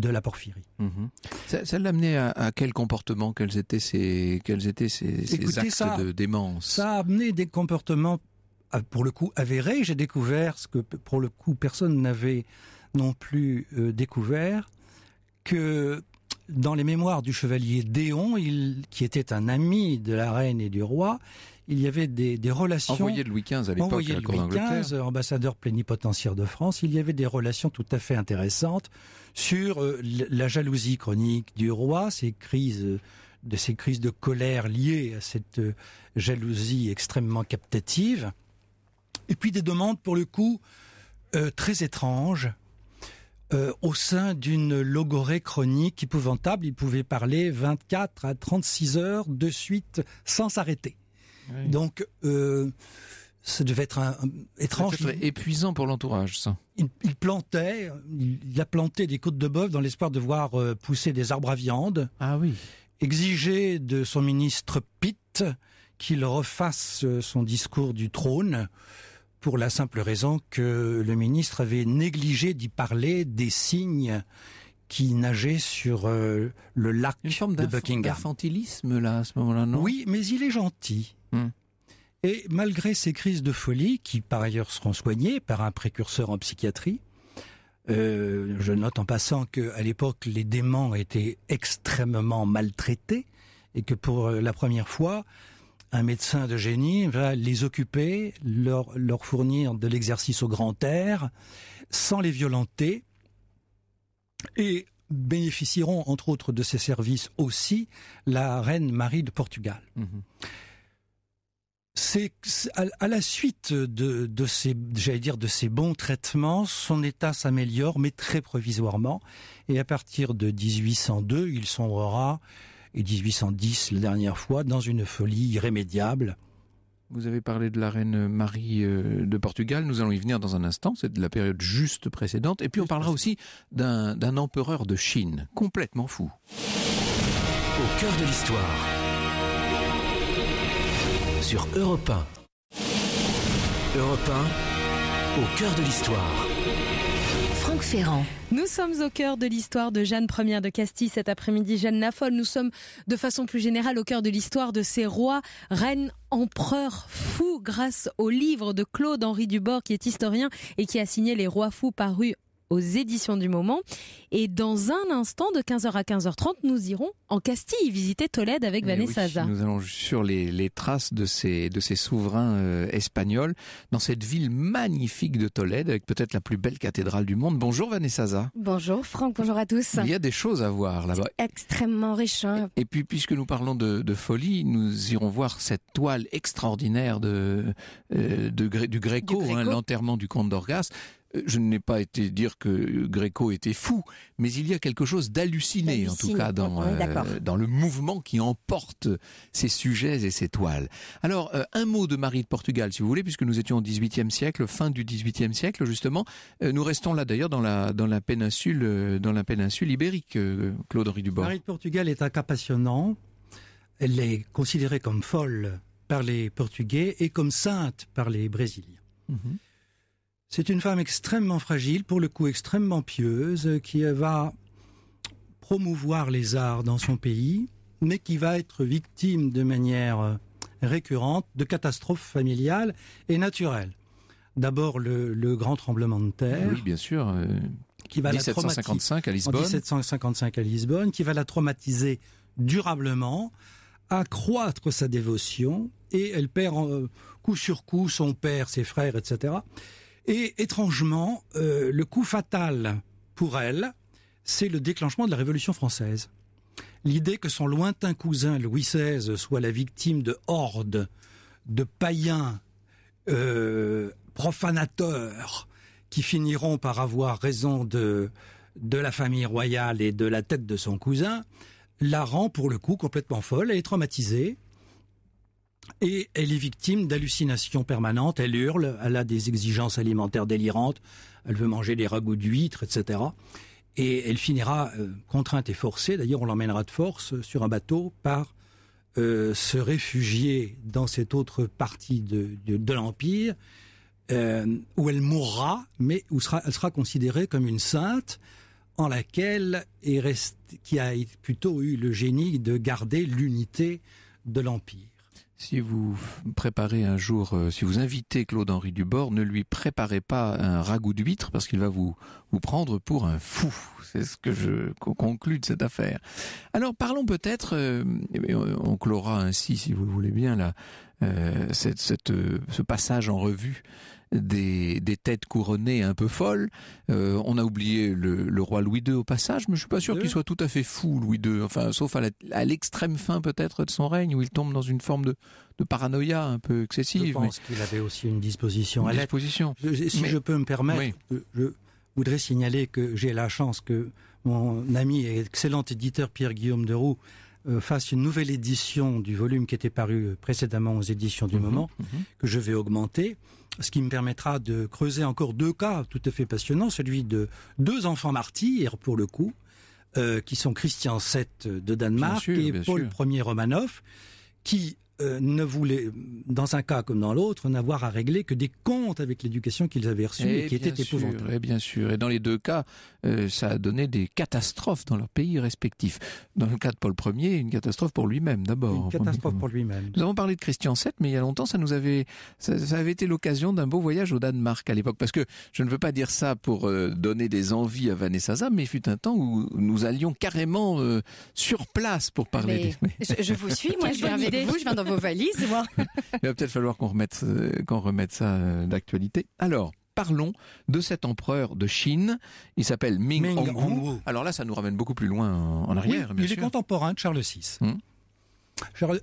Ça l'amenait à quel comportement? Quels étaient ces actes de démence? Ça a amené des comportements, pour le coup, avérés. J'ai découvert ce que, pour le coup, personne n'avait non plus découvert, que dans les mémoires du chevalier Déon, qui était un ami de la reine et du roi, il y avait des relations... Envoyé de Louis XV à l'époque à la cour d'Angleterre. Ambassadeur plénipotentiaire de France, il y avait des relations tout à fait intéressantes sur la jalousie chronique du roi, ces crises de colère liées à cette jalousie extrêmement captative, et puis des demandes, pour le coup, très étranges, au sein d'une logorrhée chronique épouvantable. Il pouvait parler 24 à 36 heures de suite sans s'arrêter. Oui. Donc, ça devait être étrange. Ça devait être épuisant pour l'entourage, ça. Il a planté des côtes de bœuf dans l'espoir de voir pousser des arbres à viande. Ah oui. Exigeait de son ministre Pitt qu'il refasse son discours du trône, pour la simple raison que le ministre avait négligé d'y parler des cygnes qui nageaient sur le lac de Buckingham. Une forme d'infantilisme, là, à ce moment-là, non? Oui, mais il est gentil. Et malgré ces crises de folie, qui par ailleurs seront soignées par un précurseur en psychiatrie, je note en passant qu'à l'époque, les déments étaient extrêmement maltraités, et que pour la première fois, un médecin de génie va les occuper, leur fournir de l'exercice au grand air, sans les violenter, et bénéficieront, entre autres, de ces services aussi, la reine Marie de Portugal. C'est à la suite de ces bons traitements, son état s'améliore, mais très provisoirement, et à partir de 1802, il sombrera, et 1810, la dernière fois, dans une folie irrémédiable. Vous avez parlé de la reine Marie de Portugal, nous allons y venir dans un instant, c'est de la période juste précédente, et puis on parlera aussi d'un empereur de Chine, complètement fou. Au cœur de l'histoire, sur Europe 1. Europe 1, au cœur de l'histoire. Franck Ferrand. Nous sommes au cœur de l'histoire de Jeanne Ier de Castille cet après-midi. Jeanne la Folle, nous sommes de façon plus générale au cœur de l'histoire de ces rois, reines, empereurs fous grâce au livre de Claude-Henri Dubord qui est historien et qui a signé Les Rois fous parus aux éditions du Moment. Et dans un instant, de 15h à 15h30, nous irons en Castille visiter Tolède avec Vanessa Zah. Nous allons sur les traces de ces souverains espagnols dans cette ville magnifique de Tolède avec peut-être la plus belle cathédrale du monde. Bonjour Vanessa Zah. Bonjour Franck, bonjour à tous. Il y a des choses à voir là-bas. C'est extrêmement riche. Et puis puisque nous parlons de folie, nous irons voir cette toile extraordinaire du Gréco, l'enterrement du comte d'Orgaz. Je n'ai pas été dire que Gréco était fou, mais il y a quelque chose d'halluciné, en tout cas, dans le mouvement qui emporte ces sujets et ces toiles. Alors, un mot de Marie de Portugal, si vous voulez, puisque nous étions au XVIIIe siècle, fin du XVIIIe siècle, justement. Nous restons là, d'ailleurs, dans la péninsule ibérique, Claude-Henri Dubord. Marie de Portugal est un cas passionnant. Elle est considérée comme folle par les Portugais et comme sainte par les Brésiliens. C'est une femme extrêmement fragile, pour le coup extrêmement pieuse, qui va promouvoir les arts dans son pays, mais qui va être victime de manière récurrente de catastrophes familiales et naturelles. D'abord le grand tremblement de terre. Oui, bien sûr. Qui va 1755 à Lisbonne. En 1755 à Lisbonne, qui va la traumatiser durablement, accroître sa dévotion, et elle perd coup sur coup son père, ses frères, etc. Et étrangement, le coup fatal pour elle, c'est le déclenchement de la Révolution française. L'idée que son lointain cousin Louis XVI soit la victime de hordes de païens profanateurs qui finiront par avoir raison de la famille royale et de la tête de son cousin, la rend pour le coup complètement folle. Elle est traumatisée et elle est victime d'hallucinations permanentes. Elle hurle, elle a des exigences alimentaires délirantes, elle veut manger des ragoûts d'huîtres, etc. Et elle finira contrainte et forcée, d'ailleurs on l'emmènera de force sur un bateau par se réfugier dans cette autre partie de l'Empire, où elle mourra, mais elle sera considérée comme une sainte en laquelle qui a plutôt eu le génie de garder l'unité de l'Empire. Si vous préparez un jour, si vous invitez Claude-Henri Dubord, ne lui préparez pas un ragoût d'huître parce qu'il va vous prendre pour un fou. C'est ce que je conclus de cette affaire. Alors parlons peut-être, on clora ainsi, si vous le voulez bien, ce passage en revue des têtes couronnées un peu folles. On a oublié le roi Louis II au passage, mais je suis pas sûr qu'il soit tout à fait fou, Louis II. Enfin, sauf à l'extrême fin peut-être de son règne, où il tombe dans une forme de paranoïa un peu excessive. Je pense qu'il avait aussi une disposition à l'être. Si je peux me permettre, je voudrais signaler que j'ai la chance que mon ami et excellent éditeur Pierre-Guillaume Deroux fasse une nouvelle édition du volume qui était paru précédemment aux éditions du Moment, que je vais augmenter, ce qui me permettra de creuser encore 2 cas tout à fait passionnants, celui de 2 enfants martyrs, pour le coup, qui sont Christian VII de Danemark et Paul Ier Romanov, qui ne voulaient, dans un cas comme dans l'autre, n'avoir à régler que des comptes avec l'éducation qu'ils avaient reçue et qui étaient épouvantables. Et bien sûr. Et dans les 2 cas, ça a donné des catastrophes dans leurs pays respectifs. Dans le cas de Paul Ier, une catastrophe pour lui-même d'abord. Une catastrophe pour lui-même. Nous avons parlé de Christian VII, mais il y a longtemps, ça avait été l'occasion d'un beau voyage au Danemark à l'époque. Parce que je ne veux pas dire ça pour donner des envies à Vanessa Zam, mais il fut un temps où nous allions carrément sur place pour parler. Je vous suis, moi je viens avec vous, je viens dans vos valises, moi. Il va peut-être falloir qu'on remette ça d'actualité. Alors, parlons de cet empereur de Chine. Il s'appelle Ming Hongwu. Alors là, ça nous ramène beaucoup plus loin en arrière, oui, bien sûr. Il est contemporain de Charles VI.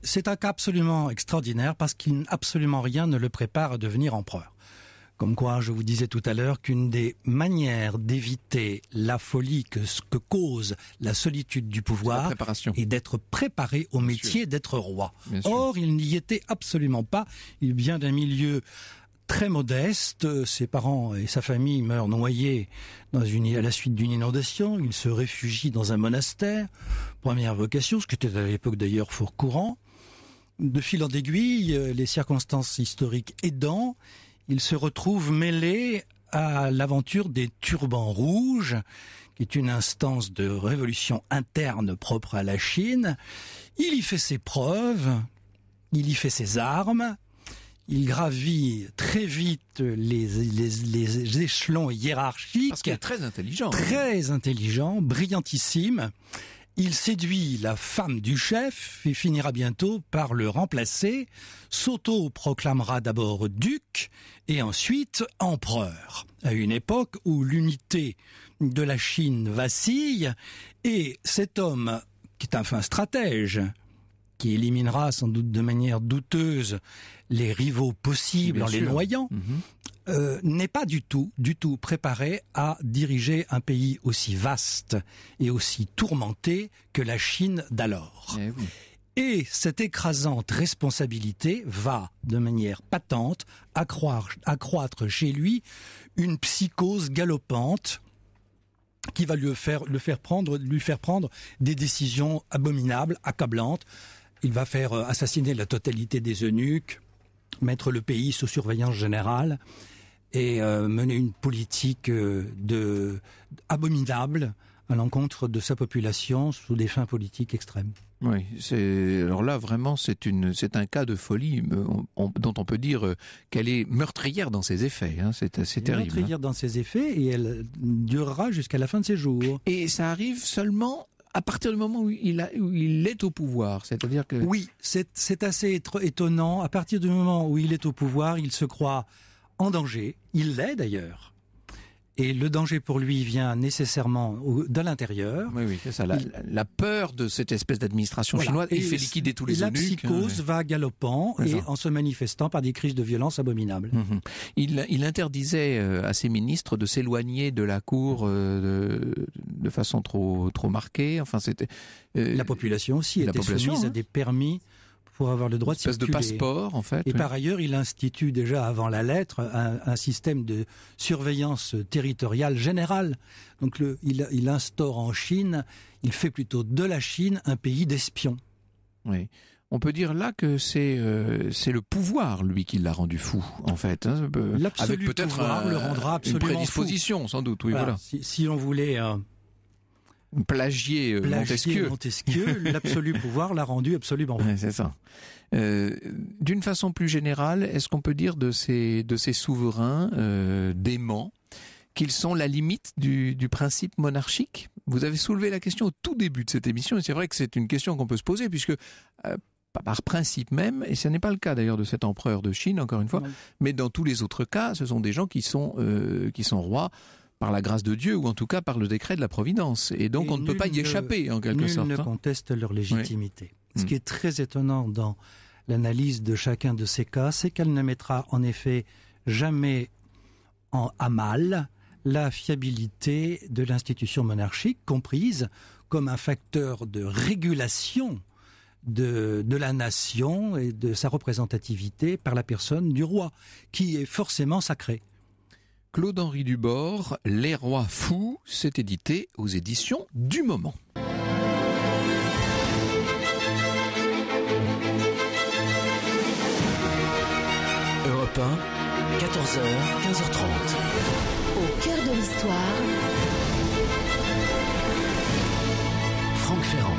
C'est un cas absolument extraordinaire parce qu'absolument rien ne le prépare à devenir empereur. Comme quoi, je vous disais tout à l'heure qu'une des manières d'éviter la folie que cause la solitude du pouvoir est d'être préparé au métier d'être roi. Or, il n'y était absolument pas. Il vient d'un milieu très modeste. Ses parents et sa famille meurent noyés à la suite d'une inondation. Il se réfugie dans un monastère. Première vocation, ce qui était à l'époque d'ailleurs fort courant. De fil en aiguille, les circonstances historiques aidant, il se retrouve mêlé à l'aventure des turbans rouges, qui est une instance de révolution interne propre à la Chine. Il y fait ses preuves, il y fait ses armes, il gravit très vite les échelons hiérarchiques. Parce qu'il est très intelligent. Très intelligent, brillantissime. Il séduit la femme du chef et finira bientôt par le remplacer, s'auto-proclamera d'abord duc et ensuite empereur, à une époque où l'unité de la Chine vacille et cet homme, qui est un fin stratège, qui éliminera sans doute de manière douteuse les rivaux possibles en les noyant, n'est pas du tout préparé à diriger un pays aussi vaste et aussi tourmenté que la Chine d'alors. Et cette écrasante responsabilité va, de manière patente, accroître chez lui une psychose galopante qui va lui faire prendre des décisions abominables, accablantes. Il va faire assassiner la totalité des eunuques, mettre le pays sous surveillance générale et mener une politique abominable à l'encontre de sa population sous des fins politiques extrêmes. Oui, alors là vraiment c'est un cas de folie dont on peut dire qu'elle est meurtrière dans ses effets. C'est terrible. Meurtrière dans ses effets et elle durera jusqu'à la fin de ses jours. Et ça arrive seulement à partir du moment où il est au pouvoir, c'est-à-dire que... Oui, c'est assez étonnant. À partir du moment où il est au pouvoir, il se croit en danger. Il l'est d'ailleurs. Et le danger pour lui vient nécessairement de l'intérieur. Oui, c'est ça. La peur de cette espèce d'administration chinoise, il fait liquider tous les eunuques. La psychose va galopant en se manifestant par des crises de violence abominables. Il interdisait à ses ministres de s'éloigner de la cour de façon trop marquée. Enfin, c'était la population aussi était soumise à des permis pour avoir le droit de circuler. De passeport, en fait. Et par ailleurs, il institue déjà avant la lettre un système de surveillance territoriale générale. Donc il instaure en Chine, il fait plutôt de la Chine un pays d'espions. Oui. On peut dire là que c'est le pouvoir, lui, qui l'a rendu fou, en fait. Hein. L'absolu avec peut-être pouvoir le rendra absolument une prédisposition, fou. Sans doute. Oui, voilà. Si on voulait... plagier Montesquieu. L'absolu pouvoir l'a rendu absolument fou. Ouais, c'est ça. D'une façon plus générale, est-ce qu'on peut dire de ces souverains déments qu'ils sont la limite du principe monarchique ? Vous avez soulevé la question au tout début de cette émission, et c'est vrai que c'est une question qu'on peut se poser, puisque par principe même, et ce n'est pas le cas d'ailleurs de cet empereur de Chine, encore une fois, mais dans tous les autres cas, ce sont des gens qui sont rois par la grâce de Dieu, ou en tout cas par le décret de la Providence. Et donc on ne peut pas y échapper, en quelque sorte. Nul ne conteste leur légitimité. Oui. Ce qui est très étonnant dans l'analyse de chacun de ces cas, c'est qu'elle ne mettra en effet jamais à mal la fiabilité de l'institution monarchique, comprise comme un facteur de régulation de la nation et de sa représentativité par la personne du roi, qui est forcément sacré. Claude-Henri Dubord, Les Rois Fous, c'est édité aux éditions du Moment. Europe 1, 14h, 15h30. Au cœur de l'histoire, Franck Ferrand.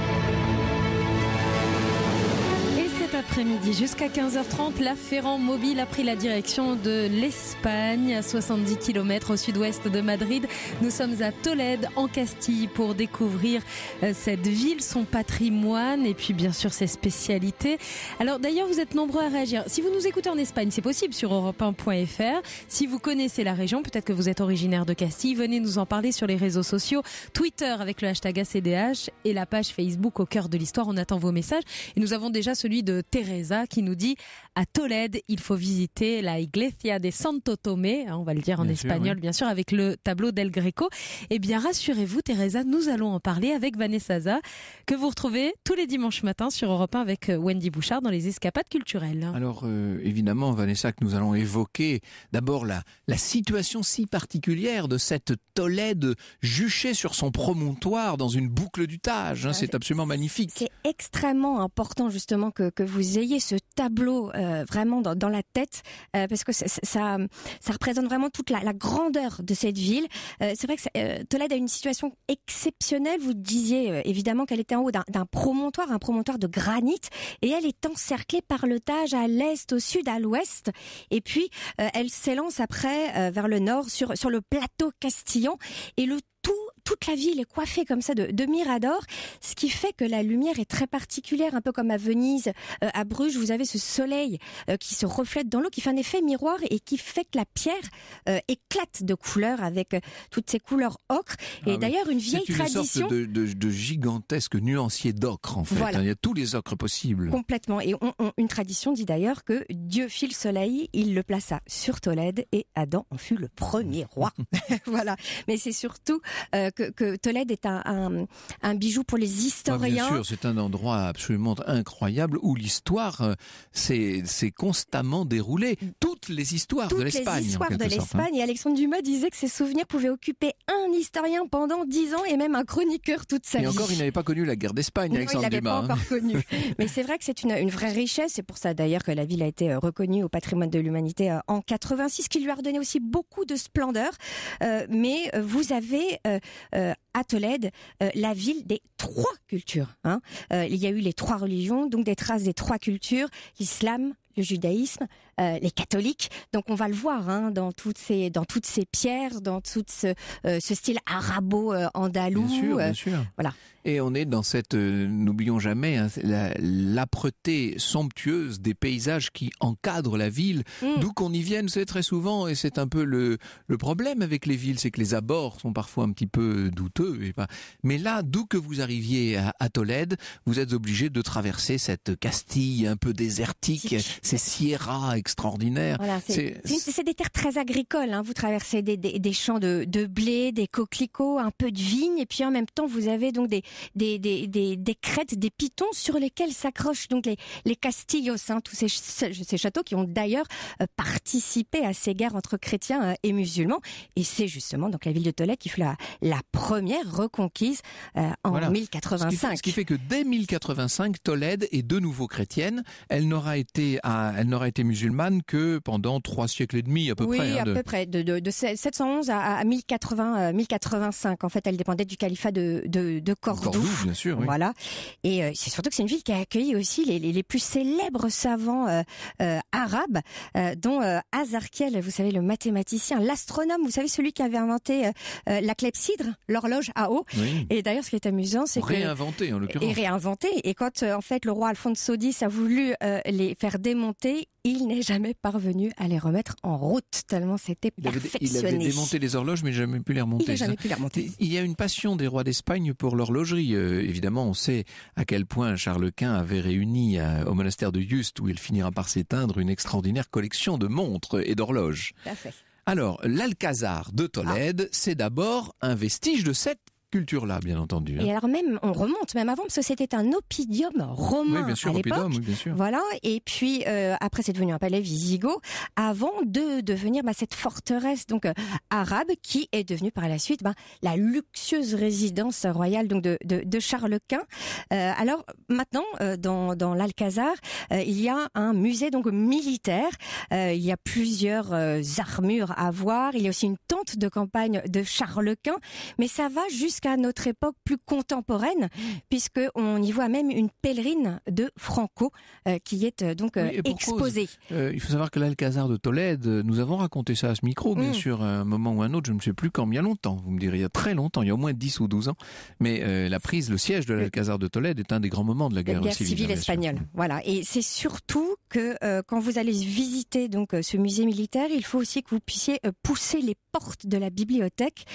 Cet après-midi, jusqu'à 15h30, la Ferrand Mobile a pris la direction de l'Espagne, à 70 km au sud-ouest de Madrid. Nous sommes à Tolède, en Castille, pour découvrir cette ville, son patrimoine et puis bien sûr ses spécialités. Alors d'ailleurs, vous êtes nombreux à réagir. Si vous nous écoutez en Espagne, c'est possible sur europe1.fr. Si vous connaissez la région, peut-être que vous êtes originaire de Castille, venez nous en parler sur les réseaux sociaux. Twitter avec le hashtag ACDH et la page Facebook Au cœur de l'histoire. On attend vos messages. Et nous avons déjà celui de Teresa qui nous dit à Tolède, il faut visiter la Iglesia de Santo Tomé, on va le dire en espagnol bien sûr, avec le tableau d'El Greco. Eh bien rassurez-vous Teresa, nous allons en parler avec Vanessa Za, que vous retrouvez tous les dimanches matins sur Europe 1 avec Wendy Bouchard dans les escapades culturelles. Alors évidemment Vanessa, que nous allons évoquer d'abord la situation si particulière de cette Tolède juchée sur son promontoire dans une boucle du Tage, hein, c'est absolument magnifique. C'est extrêmement important justement que vous ayez ce tableau vraiment dans la tête, parce que ça représente vraiment toute la grandeur de cette ville. C'est vrai que Tolède a une situation exceptionnelle. Vous disiez évidemment qu'elle était en haut d'un promontoire, un promontoire de granit, et elle est encerclée par le Tage à l'est, au sud, à l'ouest, et puis elle s'élance après vers le nord sur le plateau castillan, et toute la ville est coiffée comme ça de miradors, ce qui fait que la lumière est très particulière, un peu comme à Venise, à Bruges, vous avez ce soleil qui se reflète dans l'eau, qui fait un effet miroir et qui fait que la pierre éclate de couleurs avec toutes ces couleurs ocre. Et d'ailleurs, une vieille tradition... C'est une sorte de gigantesque nuancier d'ocre, en fait. Voilà. Il y a tous les ocres possibles. Complètement. Et une tradition dit d'ailleurs que Dieu fit le soleil, il le plaça sur Tolède et Adam en fut le premier roi. Voilà. Mais c'est surtout... que Tolède est un bijou pour les historiens. Bien sûr, c'est un endroit absolument incroyable où l'histoire s'est constamment déroulée. Toutes les histoires de l'Espagne. Toutes les histoires de l'Espagne. Et Alexandre Dumas disait que ses souvenirs pouvaient occuper un historien pendant 10 ans et même un chroniqueur toute sa vie. Et encore, il n'avait pas connu la guerre d'Espagne, Alexandre Dumas. Il l'avait pas encore connu. Mais c'est vrai que c'est une vraie richesse. C'est pour ça d'ailleurs que la ville a été reconnue au patrimoine de l'humanité en 86, qui lui a redonné aussi beaucoup de splendeur. Mais vous avez... à Tolède, la ville des 3 cultures. Il y a eu les 3 religions, donc des traces des 3 cultures, l'islam, le judaïsme les catholiques. Donc on va le voir dans toutes ces pierres, dans tout ce style arabo-andalou. Bien sûr. Voilà. Et on est dans cette, n'oublions jamais, l'âpreté somptueuse des paysages qui encadrent la ville, d'où qu'on y vienne, c'est très souvent, et c'est un peu le problème avec les villes, c'est que les abords sont parfois un petit peu douteux. Mais là, d'où que vous arriviez à Tolède, vous êtes obligé de traverser cette Castille un peu désertique, ces sierras extraordinaires. Voilà, c'est des terres très agricoles, hein. Vous traversez des champs de blé, des coquelicots, un peu de vignes, et puis en même temps, vous avez donc des crêtes, des pitons sur lesquels s'accrochent donc les castillos, hein, tous ces châteaux qui ont d'ailleurs participé à ces guerres entre chrétiens et musulmans. Et c'est justement donc la ville de Tolède qui fut la première reconquise en 1085. Ce qui fait que dès 1085, Tolède est de nouveau chrétienne. Elle n'aura été musulmane que pendant 3 siècles et demi à peu près. Oui, à peu près. De 711 à 1085. En fait, elle dépendait du califat de Cordoue, bien sûr. Oui. Voilà. Et c'est surtout que c'est une ville qui a accueilli aussi les plus célèbres savants arabes, dont Azarkiel, vous savez, le mathématicien, l'astronome, vous savez, celui qui avait inventé la clepsydre, l'horloge à eau. Oui. Et d'ailleurs, ce qui est amusant, c'est réinventé en l'occurrence. Et réinventé. Et quand en fait le roi Alfonso X a voulu les faire démonter, il n'est jamais parvenu à les remettre en route, tellement c'était perfectionné. Il avait démonté les horloges, mais jamais pu les remonter. Il n'a jamais pu les remonter. Il y a une passion des rois d'Espagne pour l'horlogerie. Évidemment, on sait à quel point Charles Quint avait réuni au monastère de Yuste, où il finira par s'éteindre, une extraordinaire collection de montres et d'horloges. Tout à fait. Alors, l'Alcazar de Tolède, c'est d'abord un vestige de cette culture-là, bien entendu. Et alors on remonte même avant, parce que c'était un oppidum romain, oui, bien sûr, à l'époque. oui, bien sûr. Voilà. Et puis après, c'est devenu un palais wisigoth, avant de devenir cette forteresse donc arabe, qui est devenue par la suite la luxueuse résidence royale donc de Charles Quint. Alors maintenant, dans l'Alcazar, il y a un musée donc militaire. Il y a plusieurs armures à voir. Il y a aussi une tente de campagne de Charles Quint, mais ça va jusqu'à notre époque plus contemporaine, puisque on y voit même une pèlerine de Franco qui est donc exposée. Il faut savoir que l'Alcazar de Tolède, nous avons raconté ça à ce micro, bien sûr, à un moment ou un autre, je ne sais plus quand, mais il y a longtemps, vous me direz, il y a très longtemps, il y a au moins 10 ou 12 ans, mais le siège de l'Alcazar de Tolède est un des grands moments de la guerre civile espagnole. Voilà, et c'est surtout que quand vous allez visiter donc ce musée militaire, il faut aussi que vous puissiez pousser les portes de la bibliothèque,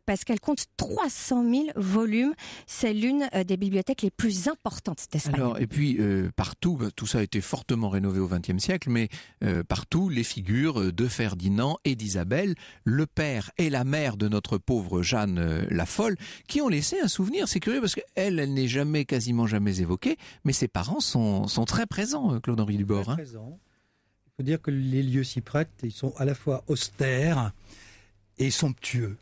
parce qu'elle compte 300 000 volumes. C'est l'une des bibliothèques les plus importantes d'Espagne. Alors, et puis, partout, tout ça a été fortement rénové au XXe siècle, mais partout, les figures de Ferdinand et d'Isabelle, le père et la mère de notre pauvre Jeanne la Folle, qui ont laissé un souvenir. C'est curieux parce qu'elle n'est quasiment jamais évoquée, mais ses parents sont très présents, Claude-Henri Dubord. Très présents. Il faut dire que les lieux s'y prêtent. Ils sont à la fois austères et somptueux.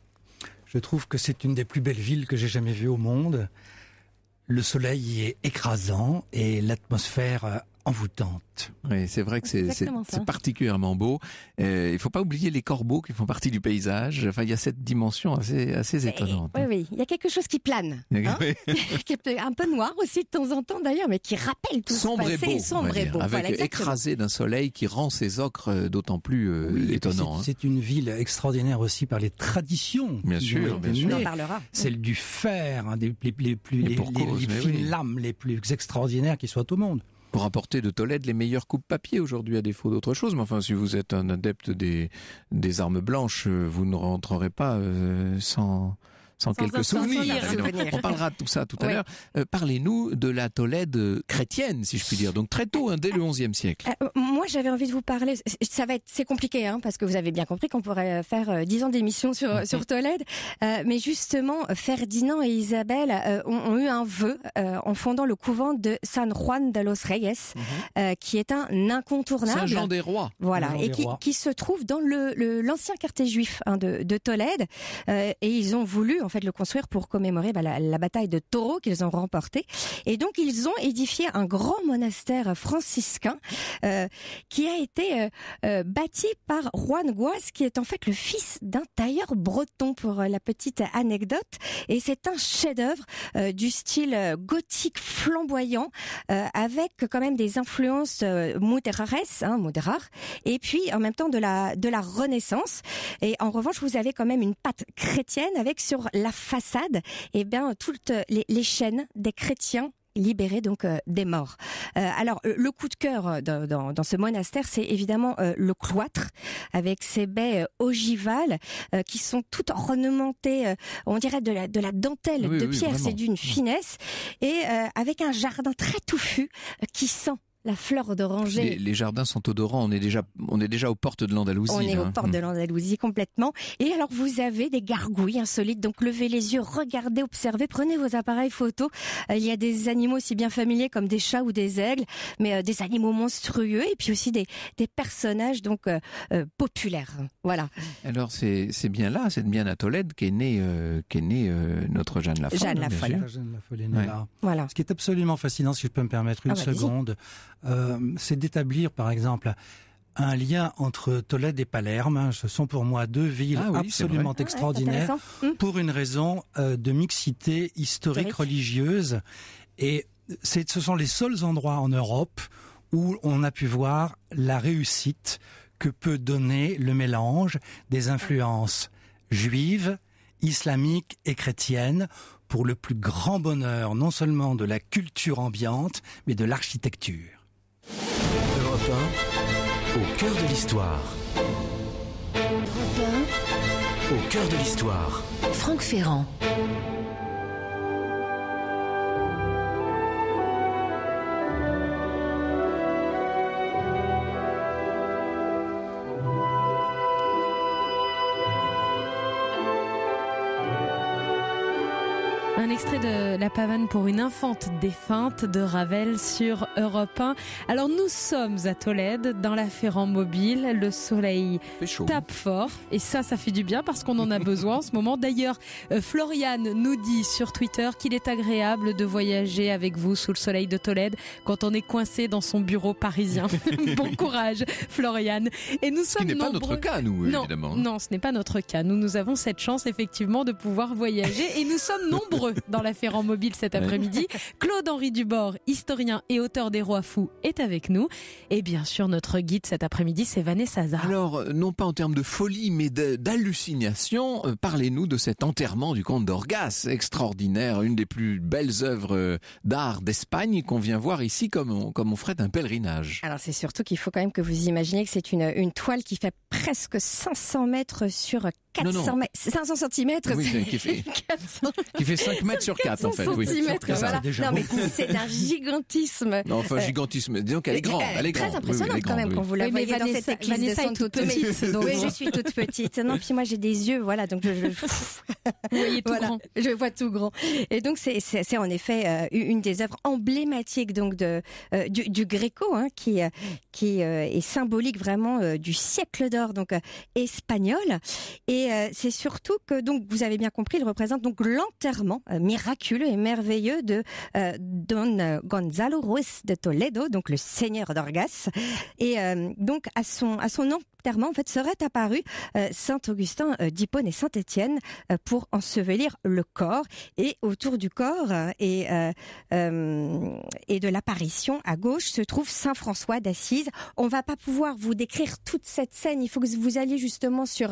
Je trouve que c'est une des plus belles villes que j'ai jamais vues au monde. Le soleil y est écrasant et l'atmosphère envoûtante. Oui, c'est vrai que c'est particulièrement beau. Il ne faut pas oublier les corbeaux qui font partie du paysage. Enfin, il y a cette dimension assez étonnante. Oui, il y a quelque chose qui plane, qui est un peu noir aussi de temps en temps d'ailleurs, mais qui rappelle tout sombre ce passé. Sombre et beau, avec voilà, écrasé d'un soleil qui rend ces ocres d'autant plus étonnants. C'est une ville extraordinaire aussi par les traditions. Bien sûr. On en parlera. Celle du fer, les fines lames les plus extraordinaires qui soient au monde. Pour apporter de Tolède les meilleurs coupes-papier aujourd'hui à défaut d'autre chose. Mais enfin, si vous êtes un adepte des armes blanches, vous ne rentrerez pas sans quelques souvenirs. On parlera de tout ça tout à l'heure. Parlez-nous de la Tolède chrétienne, si je puis dire. Donc très tôt, dès le XIe siècle. Moi, j'avais envie de vous parler. C'est compliqué, parce que vous avez bien compris qu'on pourrait faire 10 ans d'émission sur Tolède. Mais justement, Ferdinand et Isabelle ont eu un vœu en fondant le couvent de San Juan de los Reyes, qui est un incontournable. Saint-Jean des Rois. Voilà, et qui se trouve dans l'ancien quartier juif de Tolède. Et ils ont voulu fait le construire pour commémorer la bataille de Toro qu'ils ont remportée. Et donc ils ont édifié un grand monastère franciscain qui a été bâti par Juan Guas, qui est en fait le fils d'un tailleur breton, pour la petite anecdote. Et c'est un chef-d'œuvre du style gothique flamboyant, avec quand même des influences moderar, et puis en même temps de la Renaissance. Et en revanche, vous avez quand même une patte chrétienne, avec sur la façade, toutes les chaînes des chrétiens libérés donc des morts. Alors le coup de cœur dans ce monastère, c'est évidemment le cloître, avec ses baies ogivales qui sont toutes ornementées, on dirait de la dentelle de pierre, vraiment. c'est d'une finesse, et avec un jardin très touffu qui sent la fleur d'oranger. Les jardins sont odorants, on est déjà aux portes de l'Andalousie. On est aux portes de l'Andalousie complètement. Et alors vous avez des gargouilles insolites, donc levez les yeux, regardez, observez, prenez vos appareils photos. Il y a des animaux si bien familiers comme des chats ou des aigles, mais des animaux monstrueux, et puis aussi des personnages donc populaires. Voilà. Alors c'est bien à Tolède qu'est née notre Jeanne la Folle. Jeanne la Folle. Jeanne la Folle est née là. Voilà. Ce qui est absolument fascinant, si je peux me permettre une seconde, c'est d'établir par exemple un lien entre Tolède et Palerme. Ce sont pour moi deux villes absolument extraordinaires, pour une raison de mixité historique religieuse. Et ce sont les seuls endroits en Europe où on a pu voir la réussite que peut donner le mélange des influences juives, islamiques et chrétiennes, pour le plus grand bonheur non seulement de la culture ambiante, mais de l'architecture. Europe 1, au cœur de l'histoire. Europe Au cœur de l'histoire. 1, Franck Ferrand. Un extrait de La Pavane pour une infante défunte de Ravel sur Europe 1. Alors nous sommes à Tolède, dans la Ferrand mobile. Le soleil tape fort. Et ça fait du bien parce qu'on en a besoin en ce moment. D'ailleurs, Floriane nous dit sur Twitter qu'il est agréable de voyager avec vous sous le soleil de Tolède quand on est coincé dans son bureau parisien. Bon courage, Floriane. Et nous sommes Ce qui n'est pas nombreux... notre cas, nous, évidemment. Non, ce n'est pas notre cas. Nous avons cette chance, effectivement, de pouvoir voyager. Et nous sommes nombreux dans la Ferrand mobile cet après-midi. Claude-Henri Dubord, historien et auteur des Rois fous, est avec nous. Et bien sûr, notre guide cet après-midi, c'est Vanessa Zara. Alors, non pas en termes de folie, mais d'hallucination, parlez-nous de cet enterrement du comte d'Orgas, extraordinaire, une des plus belles œuvres d'art d'Espagne qu'on vient voir ici comme on ferait un pèlerinage. Alors c'est surtout qu'il faut quand même que vous imaginiez que c'est une toile qui fait presque 500 mètres sur 400 mètres, 500 centimètres. Oui, qui fait 5 mètres sur 4 en fait. Oui. Voilà. Non, mais c'est un gigantisme. Non, enfin gigantisme. Disons qu'elle est grande. Elle est très grande. impressionnante quand même quand vous la voyez dans cette église. Vanessa est toute petite. Oui, je suis toute petite. Non, puis moi j'ai des yeux, voilà, donc vous voyez tout grand. Je vois tout grand. Et donc c'est en effet une des œuvres emblématiques donc du Gréco, hein, qui est symbolique vraiment du siècle d'or donc espagnol. Et c'est surtout que, donc, vous avez bien compris, il représente donc l'enterrement miraculeux et merveilleux de Don Gonzalo Ruiz de Toledo, donc le seigneur d'Orgas. Et donc à son enterrement, en fait, serait apparu Saint Augustin d'Hippone et Saint Étienne pour ensevelir le corps. Et autour du corps et de l'apparition à gauche se trouve Saint François d'Assise. On va pas pouvoir vous décrire toute cette scène. Il faut que vous alliez justement sur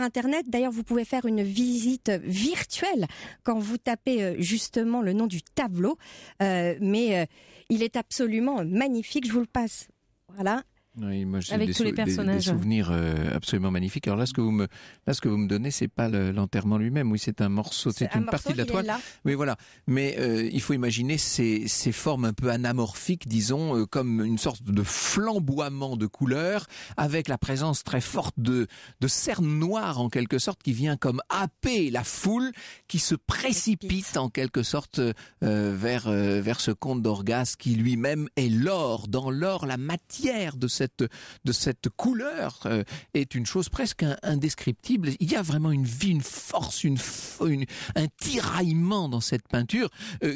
Internet. D'ailleurs, vous pouvez faire une visite virtuelle quand vous tapez justement le nom du tableau. Mais il est absolument magnifique. Je vous le passe. Voilà. Oui, moi j'ai avec tous les personnages. Des souvenirs absolument magnifiques. Alors là, ce que vous me donnez, c'est pas l'enterrement lui-même. Oui, c'est un morceau, c'est une partie de la toile. Oui, voilà. Mais il faut imaginer ces formes un peu anamorphiques, disons, comme une sorte de flamboiement de couleurs, avec la présence très forte de cernes noires en quelque sorte, qui vient comme happer la foule, qui se précipite en quelque sorte vers ce comte d'Orgas, qui lui-même est l'or, dans l'or, la matière de cette cette couleur est une chose presque indescriptible. Il y a vraiment une vie, une force, un tiraillement dans cette peinture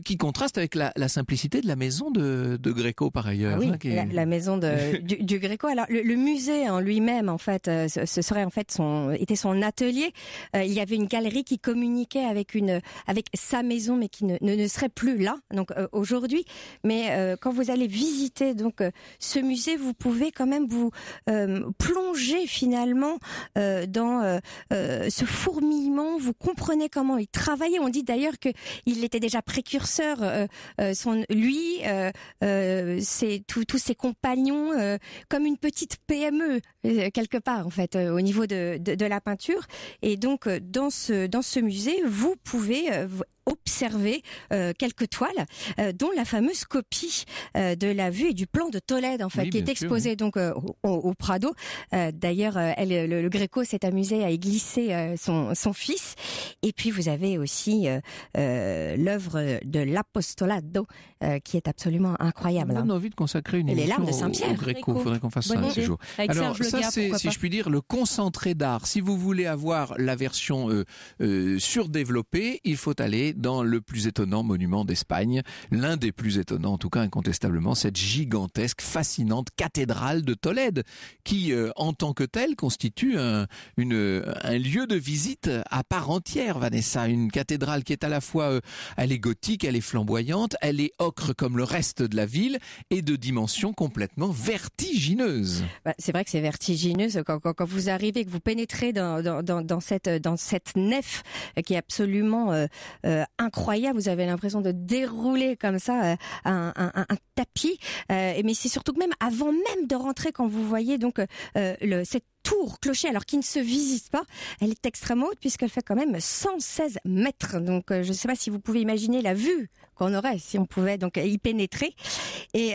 qui contraste avec la simplicité de la maison de Gréco par ailleurs. Oui, hein, la maison du Gréco. Alors le musée en lui-même, en fait, ce serait en fait était son atelier. Il y avait une galerie qui communiquait avec sa maison, mais qui ne serait plus là. Donc aujourd'hui, mais quand vous allez visiter donc ce musée, vous pouvez quand même vous plonger finalement dans ce fourmillement. Vous comprenez comment il travaillait. On dit d'ailleurs que il était déjà précurseur. Tous ses compagnons, comme une petite PME quelque part en fait au niveau de la peinture. Et donc dans ce musée, vous pouvez observer quelques toiles, dont la fameuse copie de la vue et du plan de Tolède, en fait, qui est exposée donc au Prado. D'ailleurs, le Gréco s'est amusé à y glisser son fils. Et puis vous avez aussi l'œuvre de l'Apostolado, qui est absolument incroyable. On a envie de consacrer une émission au Gréco. Il faudrait qu'on fasse ça un de ces jours. Alors ça, c'est, si je puis dire, le concentré d'art. Si vous voulez avoir la version surdéveloppée, il faut aller dans le plus étonnant monument d'Espagne, l'un des plus étonnants, en tout cas incontestablement, cette gigantesque, fascinante cathédrale de Tolède, qui, en tant que telle, constitue un lieu de visite à part entière, Vanessa. Une cathédrale qui est à la fois, elle est gothique, elle est flamboyante, elle est ocre comme le reste de la ville, et de dimensions complètement vertigineuses. C'est vrai que c'est vertigineux quand vous arrivez, que vous pénétrez dans cette nef qui est absolument incroyable. Vous avez l'impression de dérouler comme ça un tapis. Mais c'est surtout que même avant même de rentrer, quand vous voyez donc cette tour clocher, alors qui ne se visite pas, elle est extrêmement haute puisqu'elle fait quand même 116 mètres. Donc je ne sais pas si vous pouvez imaginer la vue qu'on aurait si on pouvait donc y pénétrer. Et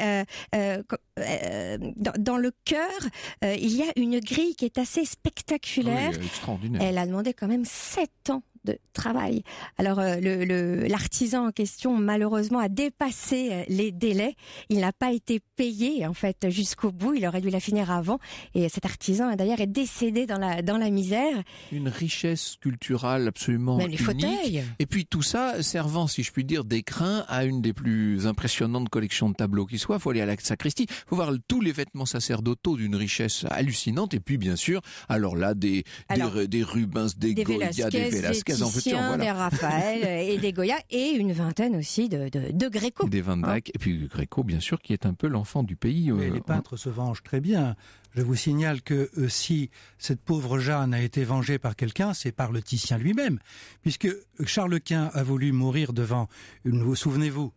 dans le chœur, il y a une grille qui est assez spectaculaire. Oui, extraordinaire. Elle a demandé quand même 7 ans de travail. Alors l'artisan en question malheureusement a dépassé les délais. Il n'a pas été payé en fait jusqu'au bout. Il aurait dû la finir avant. Et cet artisan d'ailleurs est décédé dans la misère. Une richesse culturelle absolument unique. Fauteuils. Et puis tout ça servant, si je puis dire, d'écrin à une des plus impressionnantes collections de tableaux qui soit. Il faut aller à la sacristie. Il faut voir tous les vêtements sacerdotaux d'une richesse hallucinante. Et puis bien sûr, alors là des Rubens, des Goya, des Velázquez. Des Raphaël et des Goya, et une vingtaine aussi de Gréco. Des Van Dyck, et puis Gréco, bien sûr, qui est un peu l'enfant du pays. Mais les peintres se vengent très bien. Je vous signale que si cette pauvre Jeanne a été vengée par quelqu'un, c'est par le Titien lui-même. Puisque Charles Quint a voulu mourir devant, souvenez-vous,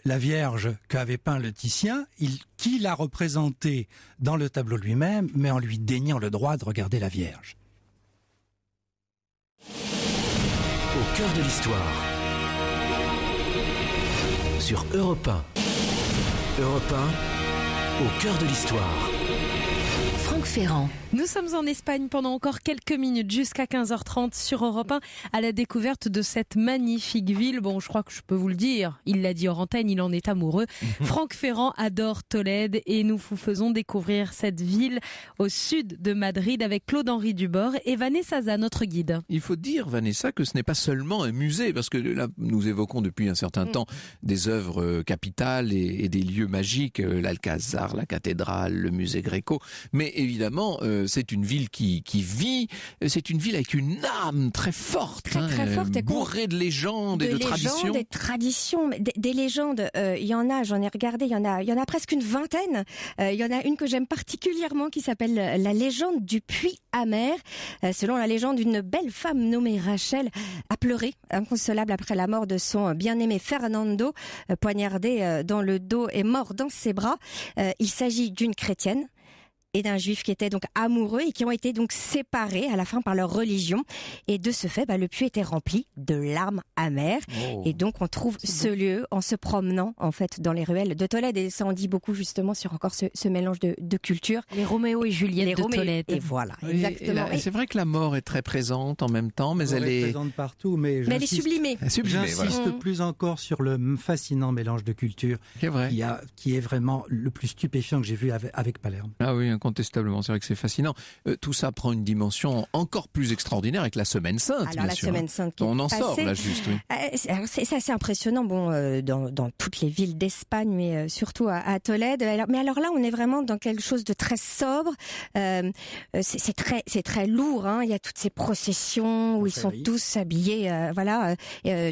la Vierge qu'avait peint le Titien, qui l'a représentée dans le tableau lui-même, mais en lui déniant le droit de regarder la Vierge. Au cœur de l'histoire. Sur Europe 1. Europe 1, au cœur de l'histoire. Franck Ferrand. Nous sommes en Espagne pendant encore quelques minutes jusqu'à 15h30 sur Europe 1 à la découverte de cette magnifique ville. Bon, je crois que je peux vous le dire, il l'a dit hors antenne, il en est amoureux. Franck Ferrand adore Tolède et nous vous faisons découvrir cette ville au sud de Madrid avec Claude-Henri Dubord et Vanessa Zah, notre guide. Il faut dire, Vanessa, que ce n'est pas seulement un musée, parce que là, nous évoquons depuis un certain temps des œuvres capitales et des lieux magiques, l'Alcazar, la cathédrale, le musée Gréco, mais évidemment, c'est une ville qui vit, c'est une ville avec une âme très forte, très forte, bourrée de légendes et de traditions. Des traditions, des légendes, il y en a, j'en ai regardé, il y en a presque une vingtaine. Il y en a une que j'aime particulièrement qui s'appelle la légende du puits amer. Selon la légende, une belle femme nommée Rachel a pleuré, inconsolable après la mort de son bien-aimé Fernando, poignardé dans le dos et mort dans ses bras. Il s'agit d'une chrétienne. et d'un juif qui étaient donc amoureux et qui ont été donc séparés à la fin par leur religion. Et de ce fait, le puits était rempli de larmes amères. Et donc on trouve ce lieu en se promenant en fait dans les ruelles de Tolède. Et ça en dit beaucoup justement sur encore ce mélange de cultures. Les Roméo et Juliette de Tolède. Et voilà, Oui, exactement. et c'est vrai que la mort est très présente en même temps, mais elle est présente partout, mais elle est sublimée. J'insiste plus encore sur le fascinant mélange de cultures C'est vrai. qui est vraiment le plus stupéfiant que j'ai vu avec Palerme. Ah oui, incontestablement, c'est vrai que c'est fascinant. Tout ça prend une dimension encore plus extraordinaire avec la Semaine Sainte, Alors bien la sûr. Semaine Sainte qui On est en sort passée. là juste, oui. C'est assez impressionnant, dans toutes les villes d'Espagne, mais surtout à Tolède. Mais alors là, on est vraiment dans quelque chose de très sobre. C'est très lourd. Il y a toutes ces processions où ils sont tous habillés,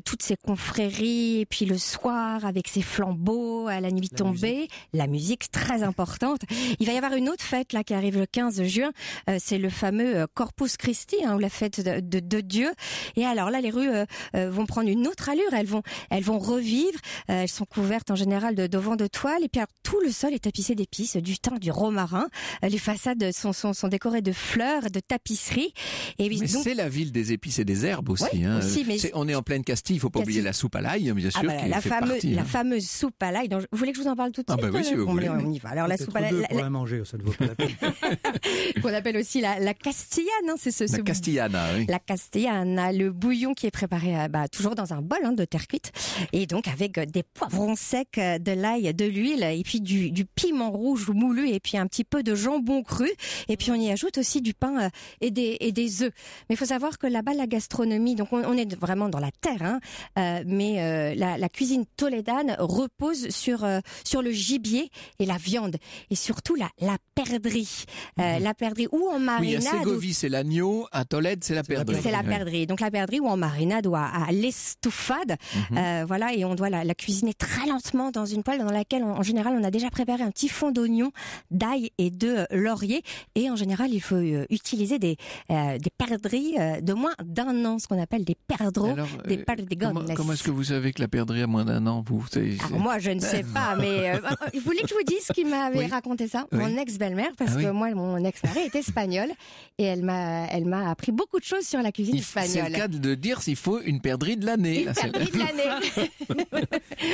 toutes ces confréries, et puis le soir avec ces flambeaux à la nuit tombée, la musique très importante. Il va y avoir une autre fête là qui arrive le 15 juin. C'est le fameux Corpus Christi, ou la fête de Dieu. Et alors là, les rues vont prendre une autre allure. Elles vont revivre. Elles sont couvertes en général d'auvents de toile. Et puis alors, tout le sol est tapissé d'épices, du thym, du romarin. Les façades sont décorées de fleurs, de tapisseries. Et mais donc, c'est la ville des épices et des herbes aussi. Ouais, aussi, mais on est en pleine Castille. Il ne faut pas oublier la soupe à l'ail, bien sûr. La fameuse soupe à l'ail. Vous voulez que je vous en parle tout de suite? Oui, si vous voulez. On y va. Alors la soupe à l'ail. Pour la manger, ça ne vaut pas la peine. Qu'on appelle aussi la castillane. C'est la castillana, oui. La castillana, le bouillon qui est préparé toujours dans un bol de terre cuite, et donc avec des poivrons secs, de l'ail, de l'huile, et puis du piment rouge moulu, et puis un petit peu de jambon cru, et puis on y ajoute aussi du pain et des œufs. Mais il faut savoir que là-bas, la gastronomie, donc on est vraiment dans la terre, mais la cuisine tolédane repose sur le gibier et la viande, et surtout la perdrix. La perdrix ou en marinade. Oui, à Ségovie, c'est l'agneau, à Tolède, c'est la perdrix. C'est la perdrix. Donc la perdrix ou en marinade ou à l'estouffade. Et on doit la cuisiner très lentement dans une poêle dans laquelle, en général, on a déjà préparé un petit fond d'oignon, d'ail et de laurier. Et en général, il faut utiliser des perdrix de moins d'un an, ce qu'on appelle des perdreaux, des perdigones. Comment est-ce que vous savez que la perdrix a moins d'un an, vous? Alors, moi, je ne sais pas, mais vous voulez que je vous dise qui m'avait raconté ça? Oui. Mon ex-belle-mère, parce que moi, mon ex-mari est espagnol, et elle m'a appris beaucoup de choses sur la cuisine espagnole. C'est le cas de dire s'il faut une perdrix de l'année. Une perdrix de l'année.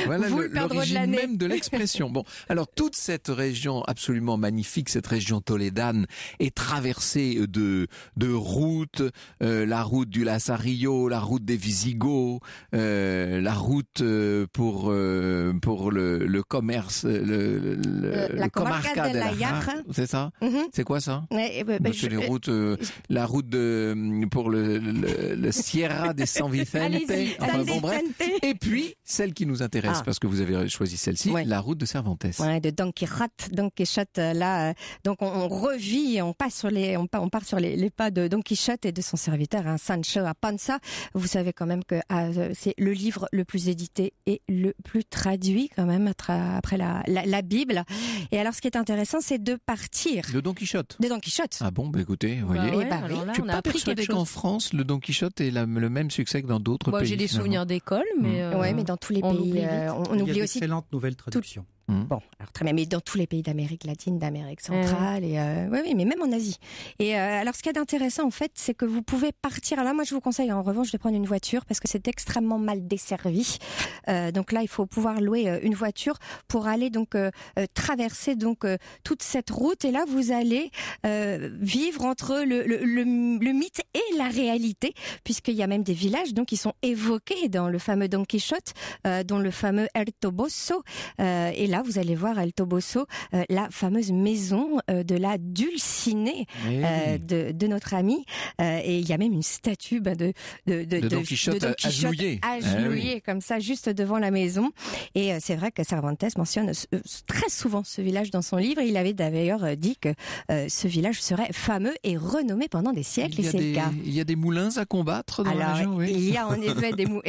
Voilà l'origine même de l'expression. Bon, alors toute cette région absolument magnifique, cette région tolédane, est traversée de routes, la route du Lazarillo, la route des Visigoths, la route pour le commerce, la comarca de la Jara. C'est ça? C'est quoi ça? C'est les routes, la route pour le Sierra de San Vicente. Bref. Et puis, celle qui nous intéresse, parce que vous avez choisi celle-ci, la route de Cervantes. De Don Quichotte, là, donc on revit, on part sur les pas de Don Quichotte et de son serviteur, Sancho Panza. Vous savez quand même que c'est le livre le plus édité et le plus traduit quand même après la Bible. Et alors, ce qui est intéressant, c'est de partir. De Don Quichotte. De Don Quichotte. Ah bon, écoutez, vous voyez. Je suis pas persuadé qu'en France, le Don Quichotte ait le même succès que dans d'autres pays. J'ai des souvenirs d'école, mais mais dans tous les pays, on oublie aussi. Il y a d'excellentes nouvelles traductions. Bon, alors très bien, mais dans tous les pays d'Amérique latine, d'Amérique centrale, et oui, mais même en Asie. Et alors, ce qui est intéressant, en fait, c'est que vous pouvez partir. Alors là, moi, je vous conseille, en revanche, de prendre une voiture parce que c'est extrêmement mal desservi. Donc là, il faut pouvoir louer une voiture pour aller donc traverser donc toute cette route. Et là, vous allez vivre entre le mythe et la réalité, puisqu'il y a même des villages donc qui sont évoqués dans le fameux Don Quichotte, dont le fameux El Toboso. Et là, vous allez voir El Toboso, la fameuse maison de la Dulcinée de notre ami. Et il y a même une statue de Don Quichotte agenouillé, comme ça, juste devant la maison. Et c'est vrai que Cervantes mentionne très souvent ce village dans son livre. Il avait d'ailleurs dit que ce village serait fameux et renommé pendant des siècles, et c'est le cas. Il y a des moulins à combattre dans la région, il y a en effet des moulins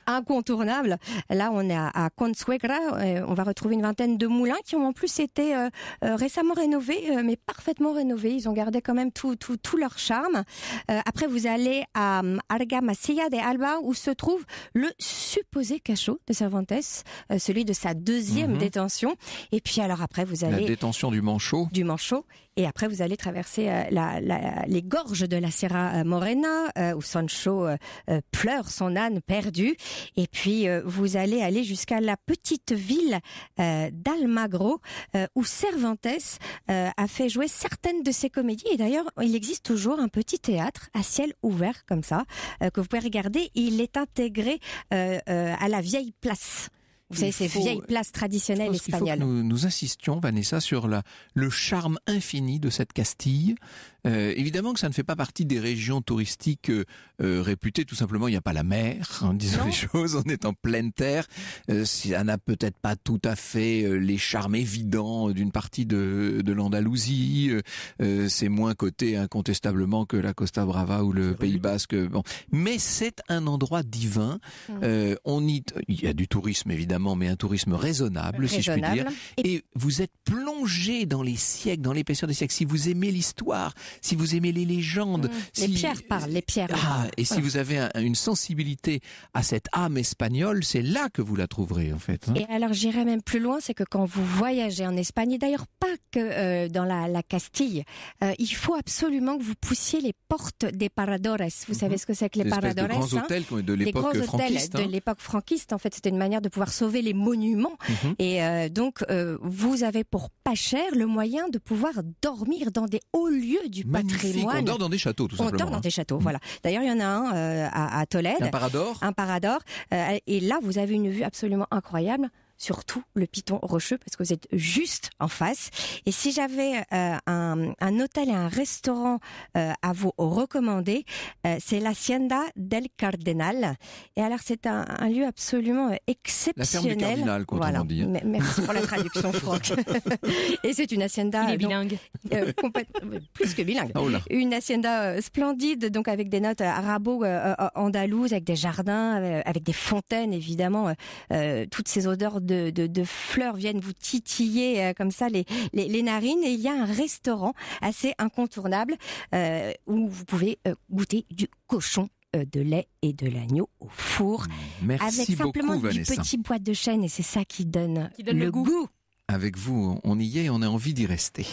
incontournables. Là, on est à Consuegra. On va retrouver une vingtaine centaine de moulins qui ont en plus été récemment rénovés, mais parfaitement rénovés. Ils ont gardé quand même tout leur charme. Après, vous allez à Argamasilla de Alba, où se trouve le supposé cachot de Cervantes, celui de sa deuxième détention. Et puis alors après, vous allez... La détention du Manchot. Du Manchot. Et après, vous allez traverser les gorges de la Sierra Morena, où Sancho pleure son âne perdu. Et puis, vous allez aller jusqu'à la petite ville d'Almagro, où Cervantes a fait jouer certaines de ses comédies. Et d'ailleurs, il existe toujours un petit théâtre à ciel ouvert, comme ça, que vous pouvez regarder. Il est intégré à la vieille place. Vous savez, ces vieilles places traditionnelles espagnoles. Il faut que nous insistions, Vanessa, sur le charme infini de cette Castille. Évidemment que ça ne fait pas partie des régions touristiques réputées. Tout simplement, il n'y a pas la mer, disons les choses. On est en pleine terre. Ça n'a peut-être pas tout à fait les charmes évidents d'une partie de l'Andalousie. C'est moins coté incontestablement que la Costa Brava ou le Pays Basque. Bon. Mais c'est un endroit divin. Il y a du tourisme, évidemment, mais un tourisme raisonnable, si je puis dire. Et vous êtes plongé dans les siècles, dans l'épaisseur des siècles. Si vous aimez l'histoire, si vous aimez les légendes... Les pierres parlent, les pierres. Et si vous avez une sensibilité à cette âme espagnole, c'est là que vous la trouverez, en fait. Et alors, j'irais même plus loin, c'est que quand vous voyagez en Espagne, et d'ailleurs pas que dans la Castille, il faut absolument que vous poussiez les portes des paradores. Vous savez ce que c'est que les paradores? Des grands hôtels de l'époque franquiste. De l'époque franquiste, en fait, c'était une manière de pouvoir sauver les monuments. Et donc, vous avez pour pas cher le moyen de pouvoir dormir dans des hauts lieux du patrimoine. On dort dans des châteaux, tout simplement. On dort dans des châteaux, voilà. D'ailleurs, il y en a un à Tolède. Un parador. Un parador. Et là, vous avez une vue absolument incroyable. Surtout le Piton Rocheux, parce que vous êtes juste en face. Et si j'avais un hôtel et un restaurant à vous recommander, c'est l'Hacienda del Cardenal. Et alors, c'est un lieu absolument exceptionnel. La ferme du Cardinal, voilà. On dit. Merci pour la traduction, Franck. Et c'est une hacienda... Il est bilingue. Plus que bilingue. Oh là. Une hacienda splendide, donc avec des notes arabo-andalouses, avec des jardins, avec des fontaines, évidemment. Toutes ces odeurs de fleurs viennent vous titiller comme ça les narines. Et il y a un restaurant assez incontournable où vous pouvez goûter du cochon, de lait et de l'agneau au four. Merci avec simplement beaucoup, du Vanessa. petit bois de chêne, et c'est ça qui donne le goût. Avec vous, on y est, on a envie d'y rester.